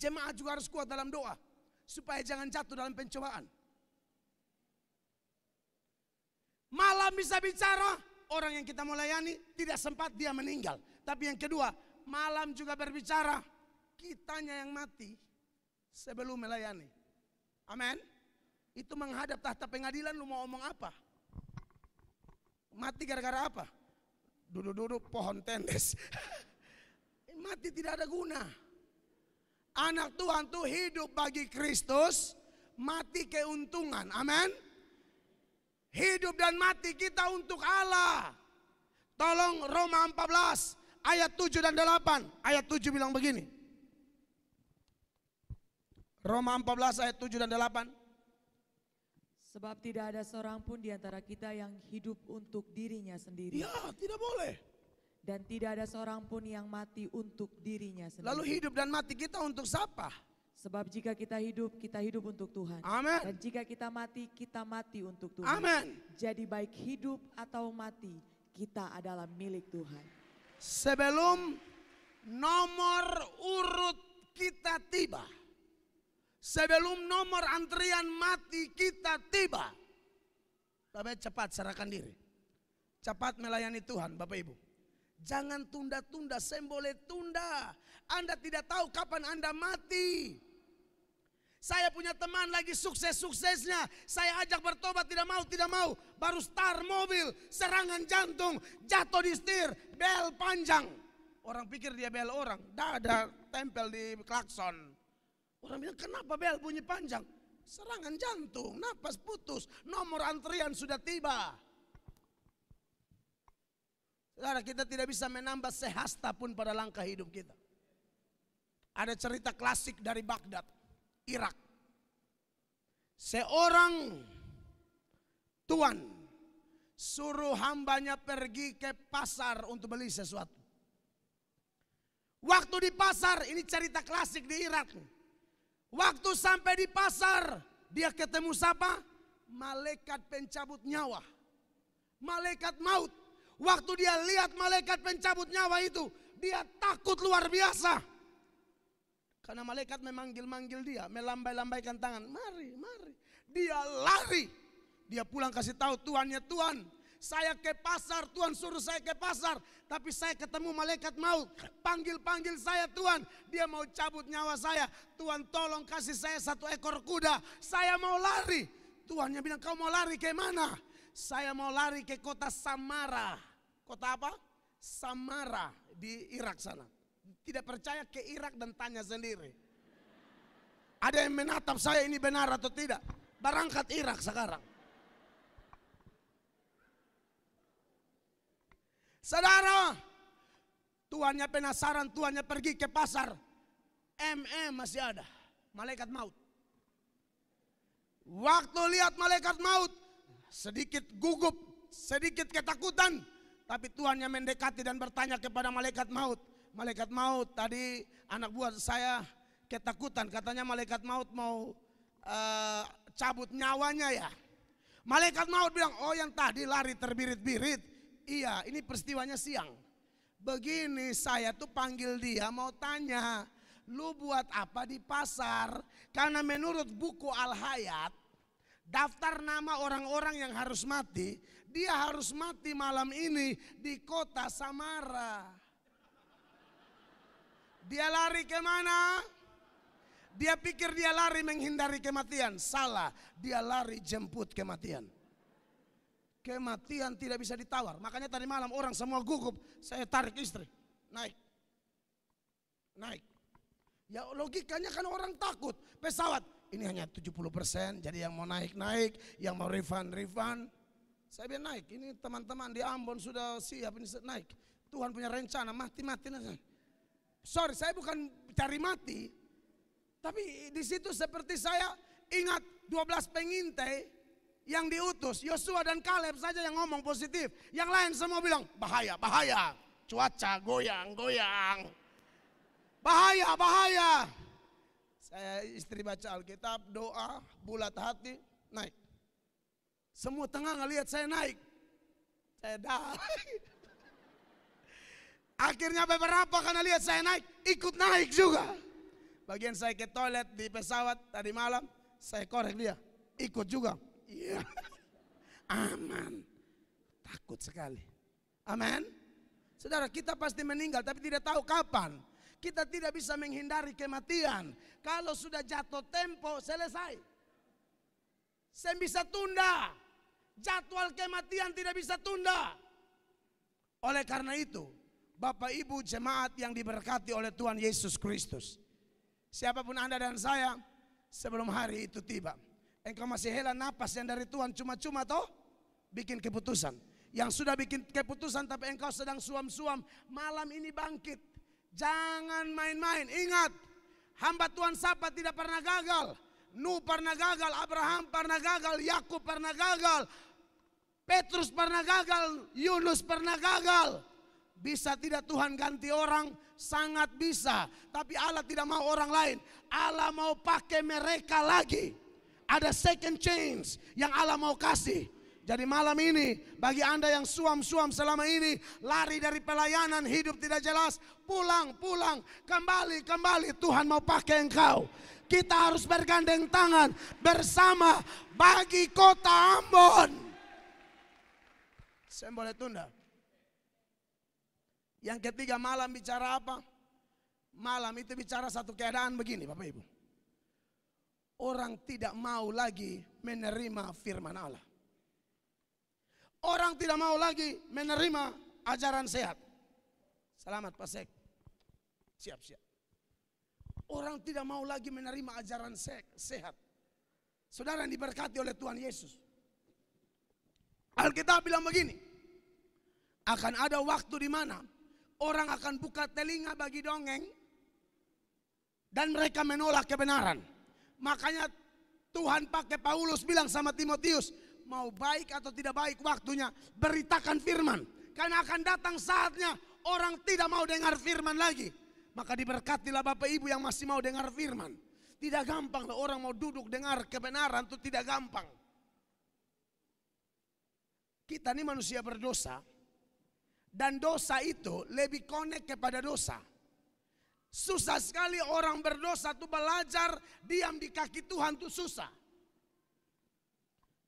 Jemaat juga harus kuat dalam doa. Supaya jangan jatuh dalam pencobaan. Malam bisa bicara, orang yang kita mau layani tidak sempat dia meninggal. Tapi yang kedua, malam juga berbicara, kitanya yang mati sebelum melayani. Amin. Itu menghadap tahta pengadilan, lu mau omong apa? Mati gara-gara apa? Duduk-duduk pohon tendes. Mati tidak ada guna. Anak Tuhan tuh hidup bagi Kristus, mati keuntungan. Amin. Hidup dan mati kita untuk Allah. Tolong Roma 14 ayat 7 dan 8. Ayat 7 bilang begini. Roma 14 ayat 7 dan 8. Sebab tidak ada seorang pun di antara kita yang hidup untuk dirinya sendiri. Ya, tidak boleh. Dan tidak ada seorang pun yang mati untuk dirinya sendiri. Lalu hidup dan mati kita untuk siapa? Sebab jika kita hidup untuk Tuhan. Amin. Dan jika kita mati untuk Tuhan. Amin. Jadi baik hidup atau mati, kita adalah milik Tuhan. Sebelum nomor urut kita tiba, sebelum nomor antrian mati kita tiba, tapi cepat serahkan diri. Cepat melayani Tuhan, Bapak Ibu. Jangan tunda-tunda, saya boleh tunda. Anda tidak tahu kapan Anda mati. Saya punya teman lagi sukses-suksesnya. Saya ajak bertobat, tidak mau. Baru start mobil, serangan jantung, jatuh di setir, bel panjang. Orang pikir dia bel orang, ada tempel di klakson. Orang bilang kenapa bel bunyi panjang? Serangan jantung, napas putus, nomor antrian sudah tiba. Saudara, kita tidak bisa menambah sehasta pun pada langkah hidup kita. Ada cerita klasik dari Baghdad, Irak. Seorang tuan suruh hambanya pergi ke pasar untuk beli sesuatu. Waktu di pasar, ini cerita klasik di Irak. Waktu sampai di pasar, dia ketemu siapa? Malaikat pencabut nyawa. Malaikat maut. Waktu dia lihat malaikat pencabut nyawa itu, dia takut luar biasa. Karena malaikat memanggil-manggil dia, melambai-lambaikan tangan. Mari, mari. Dia lari. Dia pulang kasih tahu tuannya, Tuan, saya ke pasar, Tuhan suruh saya ke pasar. Tapi saya ketemu malaikat maut. Panggil-panggil saya, Tuan. Dia mau cabut nyawa saya. Tuhan tolong kasih saya 1 ekor kuda. Saya mau lari. Tuannya bilang, kau mau lari ke mana? Saya mau lari ke kota Samara. Kota apa? Samara di Irak sana. Tidak percaya ke Irak dan tanya sendiri. Ada yang menatap saya ini benar atau tidak? Berangkat Irak sekarang. Saudara, tuannya penasaran, tuannya pergi ke pasar. masih ada, malaikat maut. Waktu lihat malaikat maut, sedikit gugup, sedikit ketakutan. Tapi tuannya mendekati dan bertanya kepada malaikat maut. Malaikat maut, tadi anak buah saya ketakutan, katanya malaikat maut mau cabut nyawanya ya. Malaikat maut bilang, oh yang tadi lari terbirit-birit. Iya, ini peristiwanya siang. Begini, saya tuh panggil dia mau tanya, lu buat apa di pasar? Karena menurut buku Al-Hayat, daftar nama orang-orang yang harus mati, dia harus mati malam ini di kota Samara. Dia lari kemana? Dia pikir dia lari menghindari kematian. Salah, dia lari jemput kematian. Kematian tidak bisa ditawar. Makanya tadi malam orang semua gugup. Saya tarik istri, naik. Ya logikanya kan orang takut. Pesawat, ini hanya 70%. Jadi yang mau naik, yang mau refund. Saya bilang naik, ini teman-teman di Ambon sudah siap, ini naik. Tuhan punya rencana, mati. Sorry, saya bukan cari mati. Tapi di situ seperti saya ingat 12 pengintai yang diutus, Yosua dan Kaleb saja yang ngomong positif. Yang lain semua bilang bahaya, bahaya. Cuaca goyang, goyang. Bahaya, bahaya. Saya istri baca Alkitab, doa, bulat hati, naik. Semua tengah ngelihat saya naik. Saya naik. Akhirnya beberapa karena lihat saya naik, ikut naik juga. Bagian saya ke toilet di pesawat tadi malam, saya korek dia, ikut juga. Iya, aman. Takut sekali. Amin. Saudara, kita pasti meninggal tapi tidak tahu kapan. Kita tidak bisa menghindari kematian. Kalau sudah jatuh tempo, selesai. Saya bisa tunda. Jadwal kematian tidak bisa tunda. Oleh karena itu, Bapak Ibu jemaat yang diberkati oleh Tuhan Yesus Kristus, siapapun Anda dan saya, sebelum hari itu tiba, engkau masih hela napas yang dari Tuhan cuma-cuma toh bikin keputusan. Yang sudah bikin keputusan tapi engkau sedang suam-suam, malam ini bangkit. Jangan main-main. Ingat, hamba Tuhan Sapa tidak pernah gagal. Nuh pernah gagal, Abraham pernah gagal, Yakub pernah gagal, Petrus pernah gagal, Yunus pernah gagal. Bisa tidak Tuhan ganti orang? Sangat bisa. Tapi Allah tidak mau orang lain. Allah mau pakai mereka lagi. Ada second chance yang Allah mau kasih. Jadi malam ini bagi Anda yang suam-suam selama ini, lari dari pelayanan, hidup tidak jelas, pulang, kembali, Tuhan mau pakai engkau. Kita harus bergandeng tangan bersama bagi kota Ambon. Saya boleh tunda. Yang ketiga, malam bicara apa? Malam itu bicara satu keadaan begini Bapak Ibu. Orang tidak mau lagi menerima firman Allah. Orang tidak mau lagi menerima ajaran sehat. Selamat Pak Sek. Siap. Orang tidak mau lagi menerima ajaran sehat. Saudara yang diberkati oleh Tuhan Yesus. Alkitab bilang begini. Akan ada waktu di mana orang akan buka telinga bagi dongeng dan mereka menolak kebenaran. Makanya Tuhan pakai Paulus bilang sama Timotius, mau baik atau tidak baik waktunya, beritakan firman. Karena akan datang saatnya orang tidak mau dengar firman lagi. Maka diberkatilah Bapak Ibu yang masih mau dengar firman. Tidak gampang lah orang mau duduk dengar kebenaran, itu tidak gampang. Kita ini manusia berdosa. Dan dosa itu lebih connect kepada dosa. Susah sekali orang berdosa tuh belajar diam di kaki Tuhan tuh susah.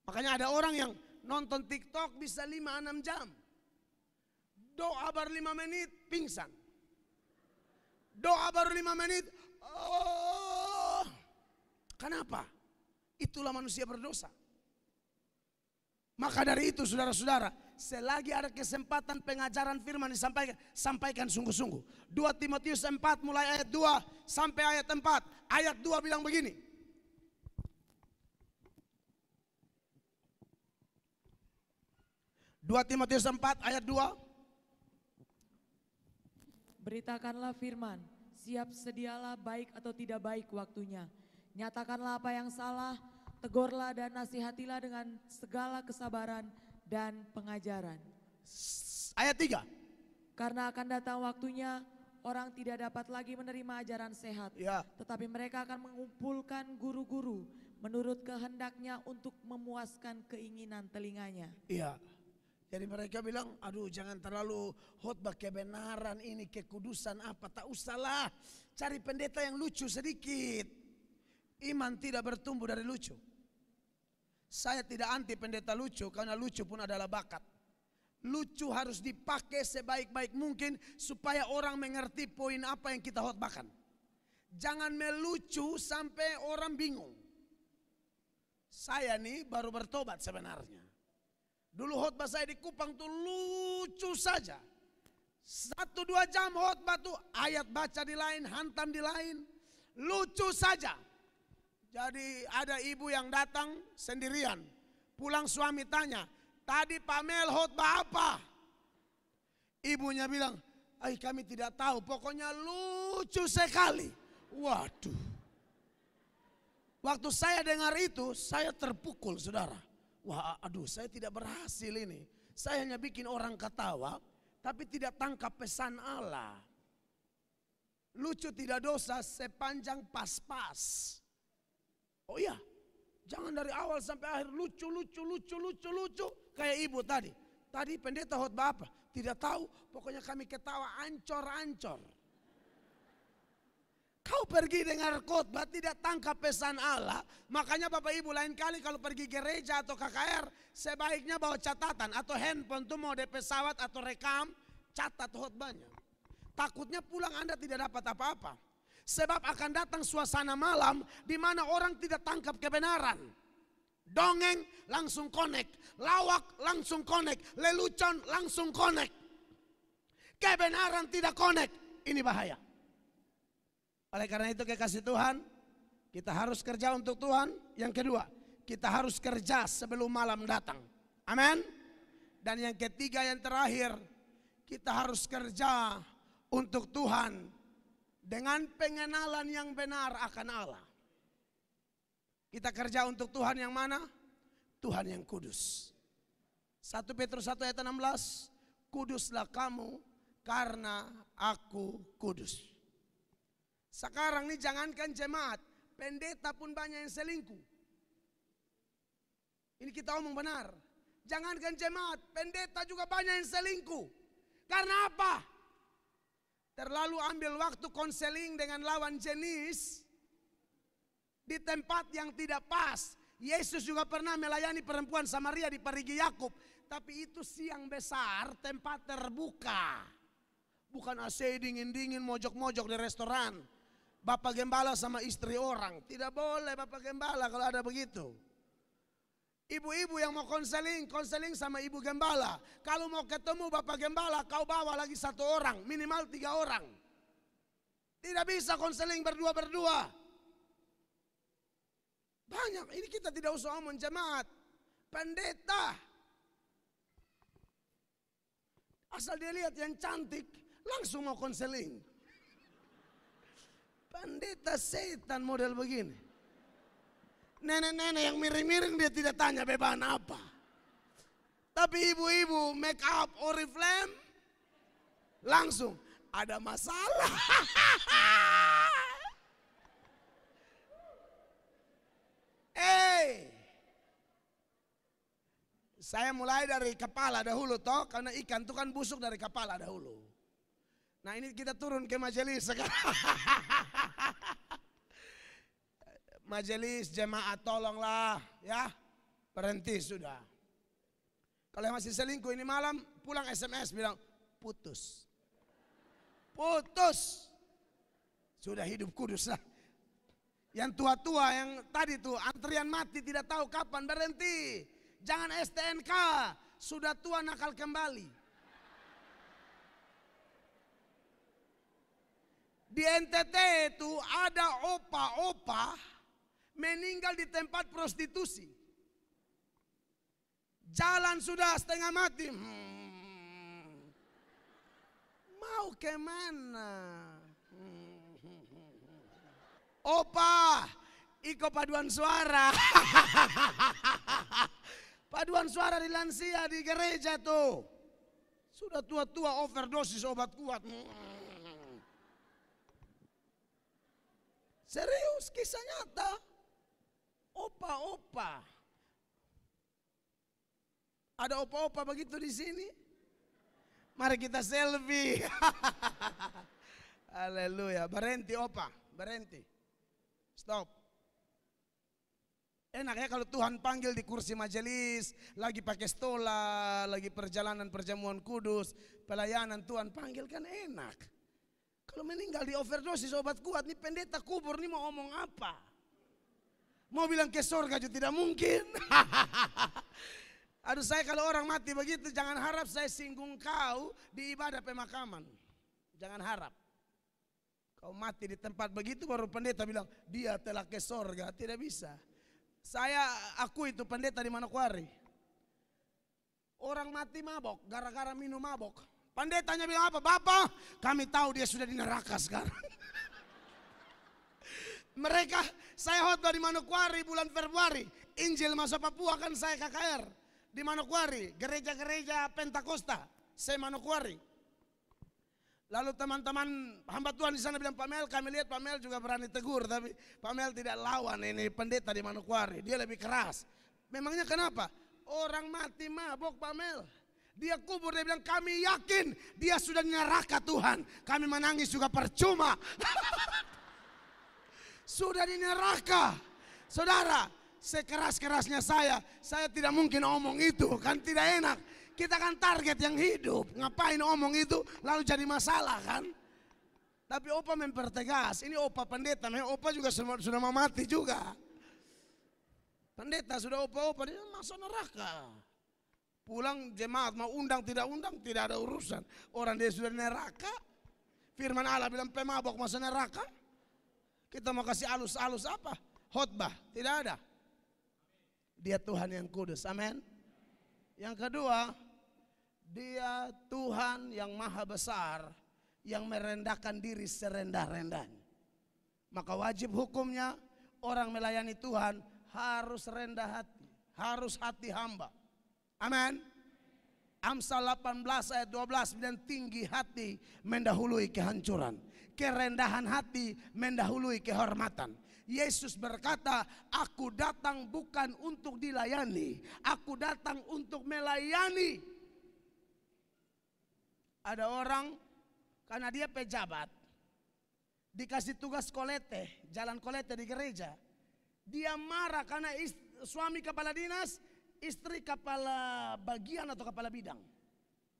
Makanya ada orang yang nonton TikTok bisa 5-6 jam. Doa baru 5 menit pingsan. Doa baru 5 menit. Oh. Kenapa? Itulah manusia berdosa. Maka dari itu saudara-saudara, selagi ada kesempatan pengajaran firman disampaikan, sampaikan sungguh-sungguh. 2 Timotius 4 mulai ayat 2 sampai ayat 4. Ayat 2 bilang begini. Dua Timotius 4 ayat 2. Beritakanlah firman, siap sedialah baik atau tidak baik waktunya. Nyatakanlah apa yang salah, tegurlah dan nasihatilah dengan segala kesabaran dan pengajaran. Ayat 3. Karena akan datang waktunya orang tidak dapat lagi menerima ajaran sehat. Ya. Tetapi mereka akan mengumpulkan guru-guru menurut kehendaknya untuk memuaskan keinginan telinganya. Iya. Jadi mereka bilang, aduh jangan terlalu khotbah kebenaran ini, kekudusan apa, tak usahlah. Cari pendeta yang lucu sedikit. Iman tidak bertumbuh dari lucu. Saya tidak anti pendeta lucu, karena lucu pun adalah bakat. Lucu harus dipakai sebaik-baik mungkin supaya orang mengerti poin apa yang kita khotbahkan. Jangan melucu sampai orang bingung. Saya nih baru bertobat sebenarnya. Dulu khotbah saya di Kupang tuh lucu saja. 1-2 jam khotbah tuh ayat baca di lain, hantam di lain. Lucu saja. Jadi ada ibu yang datang sendirian. Pulang suami tanya, tadi Pak Mel khotbah apa? Ibunya bilang, kami tidak tahu, pokoknya lucu sekali. Waduh. Waktu saya dengar itu, saya terpukul saudara. Wah aduh saya tidak berhasil ini. Saya hanya bikin orang ketawa, tapi tidak tangkap pesan Allah. Lucu tidak dosa sepanjang pas-pas. Oh iya, jangan dari awal sampai akhir lucu. Kayak ibu tadi. Tadi pendeta khotbah apa? Tidak tahu, pokoknya kami ketawa ancor-ancor. Kau pergi dengar khotbah tidak tangkap pesan Allah. Makanya Bapak Ibu lain kali kalau pergi gereja atau KKR, sebaiknya bawa catatan atau handphone tuh mau di pesawat atau rekam, catat khotbahnya. Takutnya pulang Anda tidak dapat apa-apa. Sebab akan datang suasana malam di mana orang tidak tangkap kebenaran. Dongeng langsung connect, lawak langsung connect, lelucon langsung connect. Kebenaran tidak connect, ini bahaya. Oleh karena itu kekasih Tuhan, kita harus kerja untuk Tuhan. Yang kedua, kita harus kerja sebelum malam datang. Amin. Dan yang ketiga yang terakhir, kita harus kerja untuk Tuhan dengan pengenalan yang benar akan Allah. Kita kerja untuk Tuhan yang mana? Tuhan yang kudus. 1 Petrus 1 ayat 16, kuduslah kamu karena aku kudus. Sekarang nih jangankan jemaat, pendeta pun banyak yang selingkuh. Ini kita omong benar. Jangankan jemaat, pendeta juga banyak yang selingkuh. Karena apa? Terlalu ambil waktu konseling dengan lawan jenis di tempat yang tidak pas. Yesus juga pernah melayani perempuan Samaria di Parigi Yakub. Tapi itu siang besar, tempat terbuka. Bukan AC dingin-dingin, mojok-mojok di restoran. Bapak gembala sama istri orang. Tidak boleh Bapak gembala kalau ada begitu. Ibu-ibu yang mau konseling sama ibu gembala. Kalau mau ketemu Bapak gembala, kau bawa lagi 1 orang, minimal 3 orang. Tidak bisa konseling berdua-berdua. Banyak, ini kita tidak usah omong jemaat. Pendeta. Asal dia lihat yang cantik, langsung mau konseling. Pendeta setan model begini. Nenek-nenek yang miring-miring dia tidak tanya beban apa. Tapi ibu-ibu make up Oriflame langsung ada masalah. Saya mulai dari kepala dahulu toh, karena ikan itu kan busuk dari kepala dahulu. Nah ini kita turun ke majelis sekarang. Majelis jemaat tolonglah ya, berhenti sudah. Kalau masih selingkuh ini malam pulang SMS bilang putus. Putus. Sudah hidup kudus lah. Yang tua-tua yang tadi tuh antrian mati tidak tahu kapan berhenti. Jangan STNK, sudah tua nakal kembali. Di NTT itu ada opa-opa meninggal di tempat prostitusi. Jalan sudah setengah mati. Mau kemana? Opa, iko paduan suara. Paduan suara di lansia di gereja tuh. Sudah tua-tua overdosis obat kuat. Serius, kisah nyata. Opa-opa. Ada opa-opa begitu di sini? Mari kita selfie. Haleluya. Berhenti opa, berhenti. Stop. Enak ya kalau Tuhan panggil di kursi majelis, lagi pakai stola, lagi perjalanan perjamuan kudus, pelayanan Tuhan panggil kan enak. Kalau meninggal di overdosis obat kuat, nih pendeta kubur nih mau ngomong apa? Mau bilang ke surga juga tidak mungkin. Aduh saya kalau orang mati begitu jangan harap saya singgung kau di ibadah pemakaman. Jangan harap. Kau mati di tempat begitu baru pendeta bilang dia telah ke surga, tidak bisa. Aku itu pendeta di Manokwari. Orang mati mabok, gara-gara minum mabok. Pendetanya bilang apa? Bapak, kami tahu dia sudah di neraka sekarang. Mereka, saya khotbah di Manokwari bulan Februari. Injil masuk Papua kan saya KKR di Manokwari, gereja-gereja Pentakosta, saya Manokwari. Lalu teman-teman hamba Tuhan di sana bilang, Pak Mel, kami lihat Pak Mel juga berani tegur, tapi Pak Mel tidak lawan ini pendeta di Manokwari, dia lebih keras. Memangnya kenapa? Orang mati mabok Pak Mel. Dia kubur, dia bilang kami yakin dia sudah di neraka Tuhan. Kami menangis juga percuma. Sudah di neraka. Saudara, sekeras-kerasnya saya tidak mungkin omong itu, kan tidak enak. Kita kan target yang hidup, ngapain omong itu lalu jadi masalah kan. Tapi Opa mempertegas, ini Opa pendeta, Opa juga sudah mau mati juga. Pendeta sudah Opa dia masuk neraka. Pulang jemaat mau undang tidak ada urusan. Orang dia sudah neraka. Firman Allah bilang pemabok masuk neraka. Kita mau kasih alus-alus apa? Khotbah, tidak ada. Dia Tuhan yang kudus, amin. Yang kedua, dia Tuhan yang maha besar, yang merendahkan diri serendah-rendahnya. Maka wajib hukumnya orang melayani Tuhan harus rendah hati, harus hati hamba. Amin. Amsal 18 ayat 12 dan tinggi hati mendahului kehancuran, kerendahan hati mendahului kehormatan. Yesus berkata, aku datang bukan untuk dilayani, aku datang untuk melayani. Ada orang karena dia pejabat, dikasih tugas kolete, jalan kolete di gereja. Dia marah karena suami kepala dinas, istri kepala bagian atau kepala bidang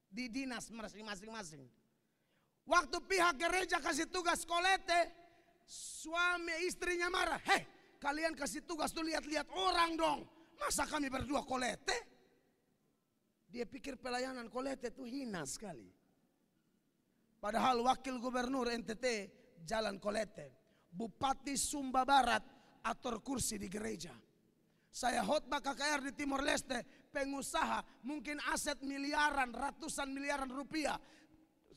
di dinas masing-masing. Waktu pihak gereja kasih tugas kolete, suami istrinya marah. Hei, kalian kasih tugas tuh lihat-lihat orang dong. Masa kami berdua kolete? Dia pikir pelayanan kolete itu hina sekali. Padahal wakil gubernur NTT jalan kolete, Bupati Sumba Barat atur kursi di gereja. Saya khotbah KKR di Timor Leste, pengusaha mungkin aset miliaran, ratusan miliaran rupiah.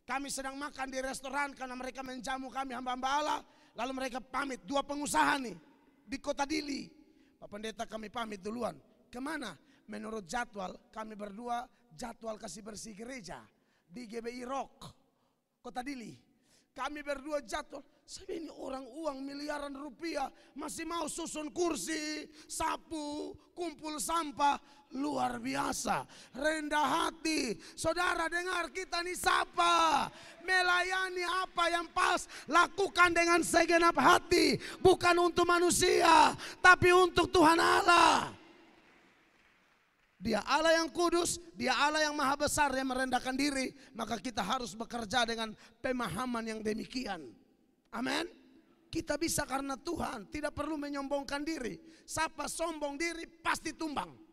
Kami sedang makan di restoran karena mereka menjamu kami hamba-hamba Allah. Lalu mereka pamit, dua pengusaha nih di Kota Dili. Pak Pendeta kami pamit duluan. Kemana? Menurut jadwal kami berdua jadwal kasih bersih gereja di GBI Rock, Kota Dili. Kami berdua jadwal. Saya ini orang uang miliaran rupiah masih mau susun kursi, sapu, kumpul sampah. Luar biasa, rendah hati. Saudara dengar kita nih sapa. Melayani apa yang pas, lakukan dengan segenap hati. Bukan untuk manusia, tapi untuk Tuhan Allah. Dia Allah yang kudus, dia Allah yang maha besar yang merendahkan diri. Maka kita harus bekerja dengan pemahaman yang demikian. Amin. Kita bisa karena Tuhan, tidak perlu menyombongkan diri. Siapa sombong diri pasti tumbang.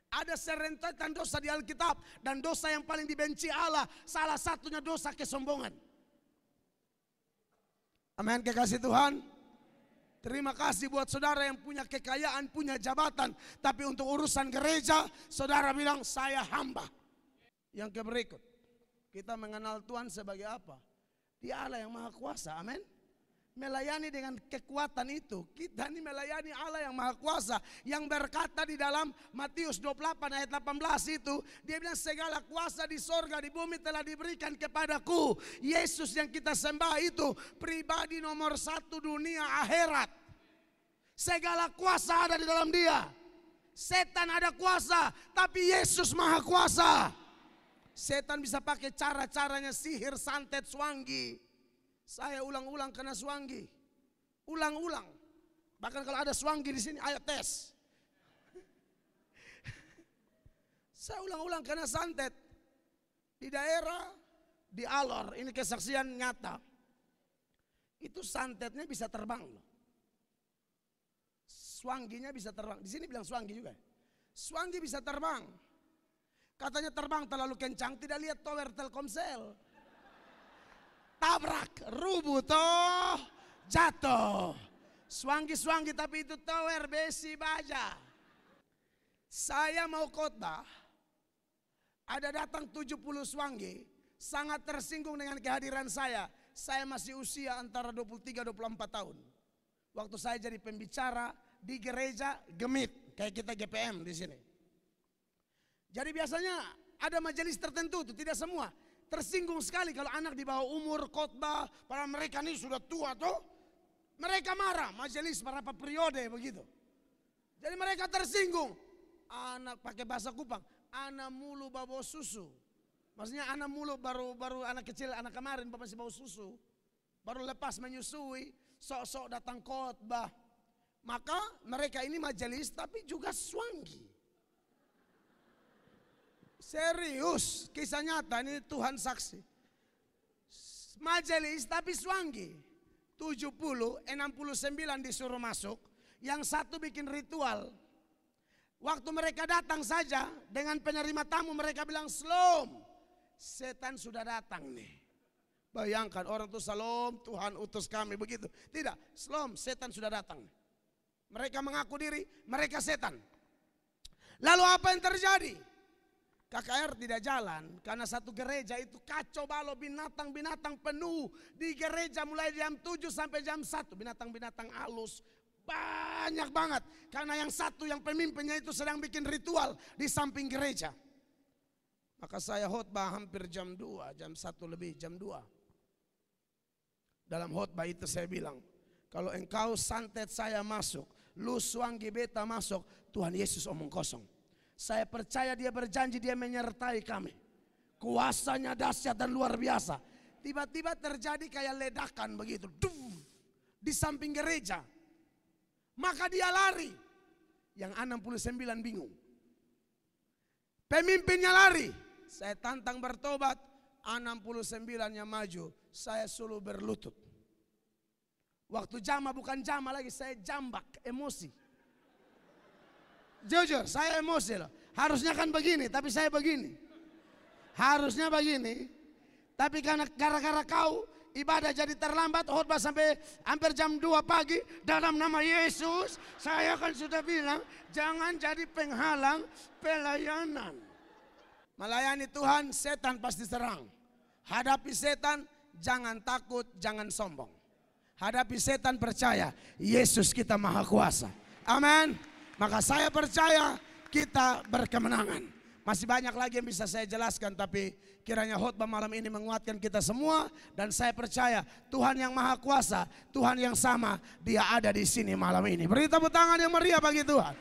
Ada serentetan dosa di Alkitab, dan dosa yang paling dibenci Allah salah satunya dosa kesombongan. Amin, kekasih Tuhan. Terima kasih buat saudara yang punya kekayaan, punya jabatan, tapi untuk urusan gereja saudara bilang saya hamba. Yang berikut, kita mengenal Tuhan sebagai apa? Dia Allah yang maha kuasa, amin. Melayani dengan kekuatan itu. Kita ini melayani Allah yang maha kuasa, yang berkata di dalam Matius 28 ayat 18 itu, dia bilang segala kuasa di sorga di bumi telah diberikan kepadaku. Yesus yang kita sembah itu pribadi nomor satu dunia akhirat. Segala kuasa ada di dalam dia. Setan ada kuasa, tapi Yesus maha kuasa. Setan bisa pakai cara-caranya sihir, santet, swangi. Saya ulang-ulang kena swangi, ulang-ulang. Bahkan kalau ada swangi di sini, ayo tes. Saya ulang-ulang kena santet di daerah di Alor. Ini kesaksian nyata. Itu santetnya bisa terbang loh. Swanginya bisa terbang. Di sini bilang swangi juga. Swangi bisa terbang. Katanya terbang terlalu kencang, tidak lihat tower Telkomsel. Tabrak, rubuh toh, jatuh. Swangi-swangi tapi itu tower besi baja. Saya mau khotbah, ada datang 70 swangi, sangat tersinggung dengan kehadiran saya. Saya masih usia antara 23-24 tahun. Waktu saya jadi pembicara di gereja Gemit, kayak kita GPM di sini. Jadi biasanya ada majelis tertentu tuh, tidak semua. Tersinggung sekali kalau anak di bawah umur khotbah, para mereka ini sudah tua tuh. Mereka marah, majelis berapa periode begitu. Jadi mereka tersinggung. Anak pakai bahasa Kupang, anak mulu bawa susu. Maksudnya anak mulu baru anak kecil, anak kemarin masih bawa susu. Baru lepas menyusui, sok-sok datang khotbah. Maka mereka ini majelis tapi juga swangi. Serius, kisah nyata ini Tuhan saksi. Majelis tapi swangi. 70, 69 disuruh masuk. Yang satu bikin ritual. Waktu mereka datang saja dengan penerima tamu mereka bilang Shalom. Setan sudah datang nih. Bayangkan orang tuh Shalom, Tuhan utus kami begitu. Tidak, Shalom, setan sudah datang. Mereka mengaku diri, mereka setan. Lalu apa yang terjadi? KKR tidak jalan karena satu gereja itu kacau balau, binatang-binatang penuh di gereja mulai jam 7 sampai jam 1. Binatang-binatang halus banyak banget karena yang satu yang pemimpinnya itu sedang bikin ritual di samping gereja. Maka saya khotbah hampir jam 2, jam 1 lebih, jam 2. Dalam khotbah itu saya bilang, kalau engkau santet saya masuk, lu swangi beta masuk, Tuhan Yesus omong kosong. Saya percaya dia berjanji, dia menyertai kami. Kuasanya dahsyat dan luar biasa. Tiba-tiba terjadi kayak ledakan begitu. Di samping gereja. Maka dia lari. Yang 69 bingung. Pemimpinnya lari. Saya tantang bertobat. 69-nya maju. Saya suruh berlutut. Waktu jama bukan jama lagi. Saya jambak, emosi. Jujur, saya emosi loh. Harusnya kan begini, tapi saya begini. Harusnya begini. Tapi karena gara-gara kau ibadah jadi terlambat, khotbah sampai hampir jam 2 pagi. Dalam nama Yesus, saya kan sudah bilang, jangan jadi penghalang pelayanan. Melayani Tuhan, setan pasti serang. Hadapi setan, jangan takut, jangan sombong. Hadapi setan, percaya, Yesus kita maha kuasa. Amin. Maka saya percaya kita berkemenangan. Masih banyak lagi yang bisa saya jelaskan, tapi kiranya khotbah malam ini menguatkan kita semua. Dan saya percaya Tuhan yang maha kuasa, Tuhan yang sama, dia ada di sini malam ini. Beri tepuk tangan yang meriah bagi Tuhan.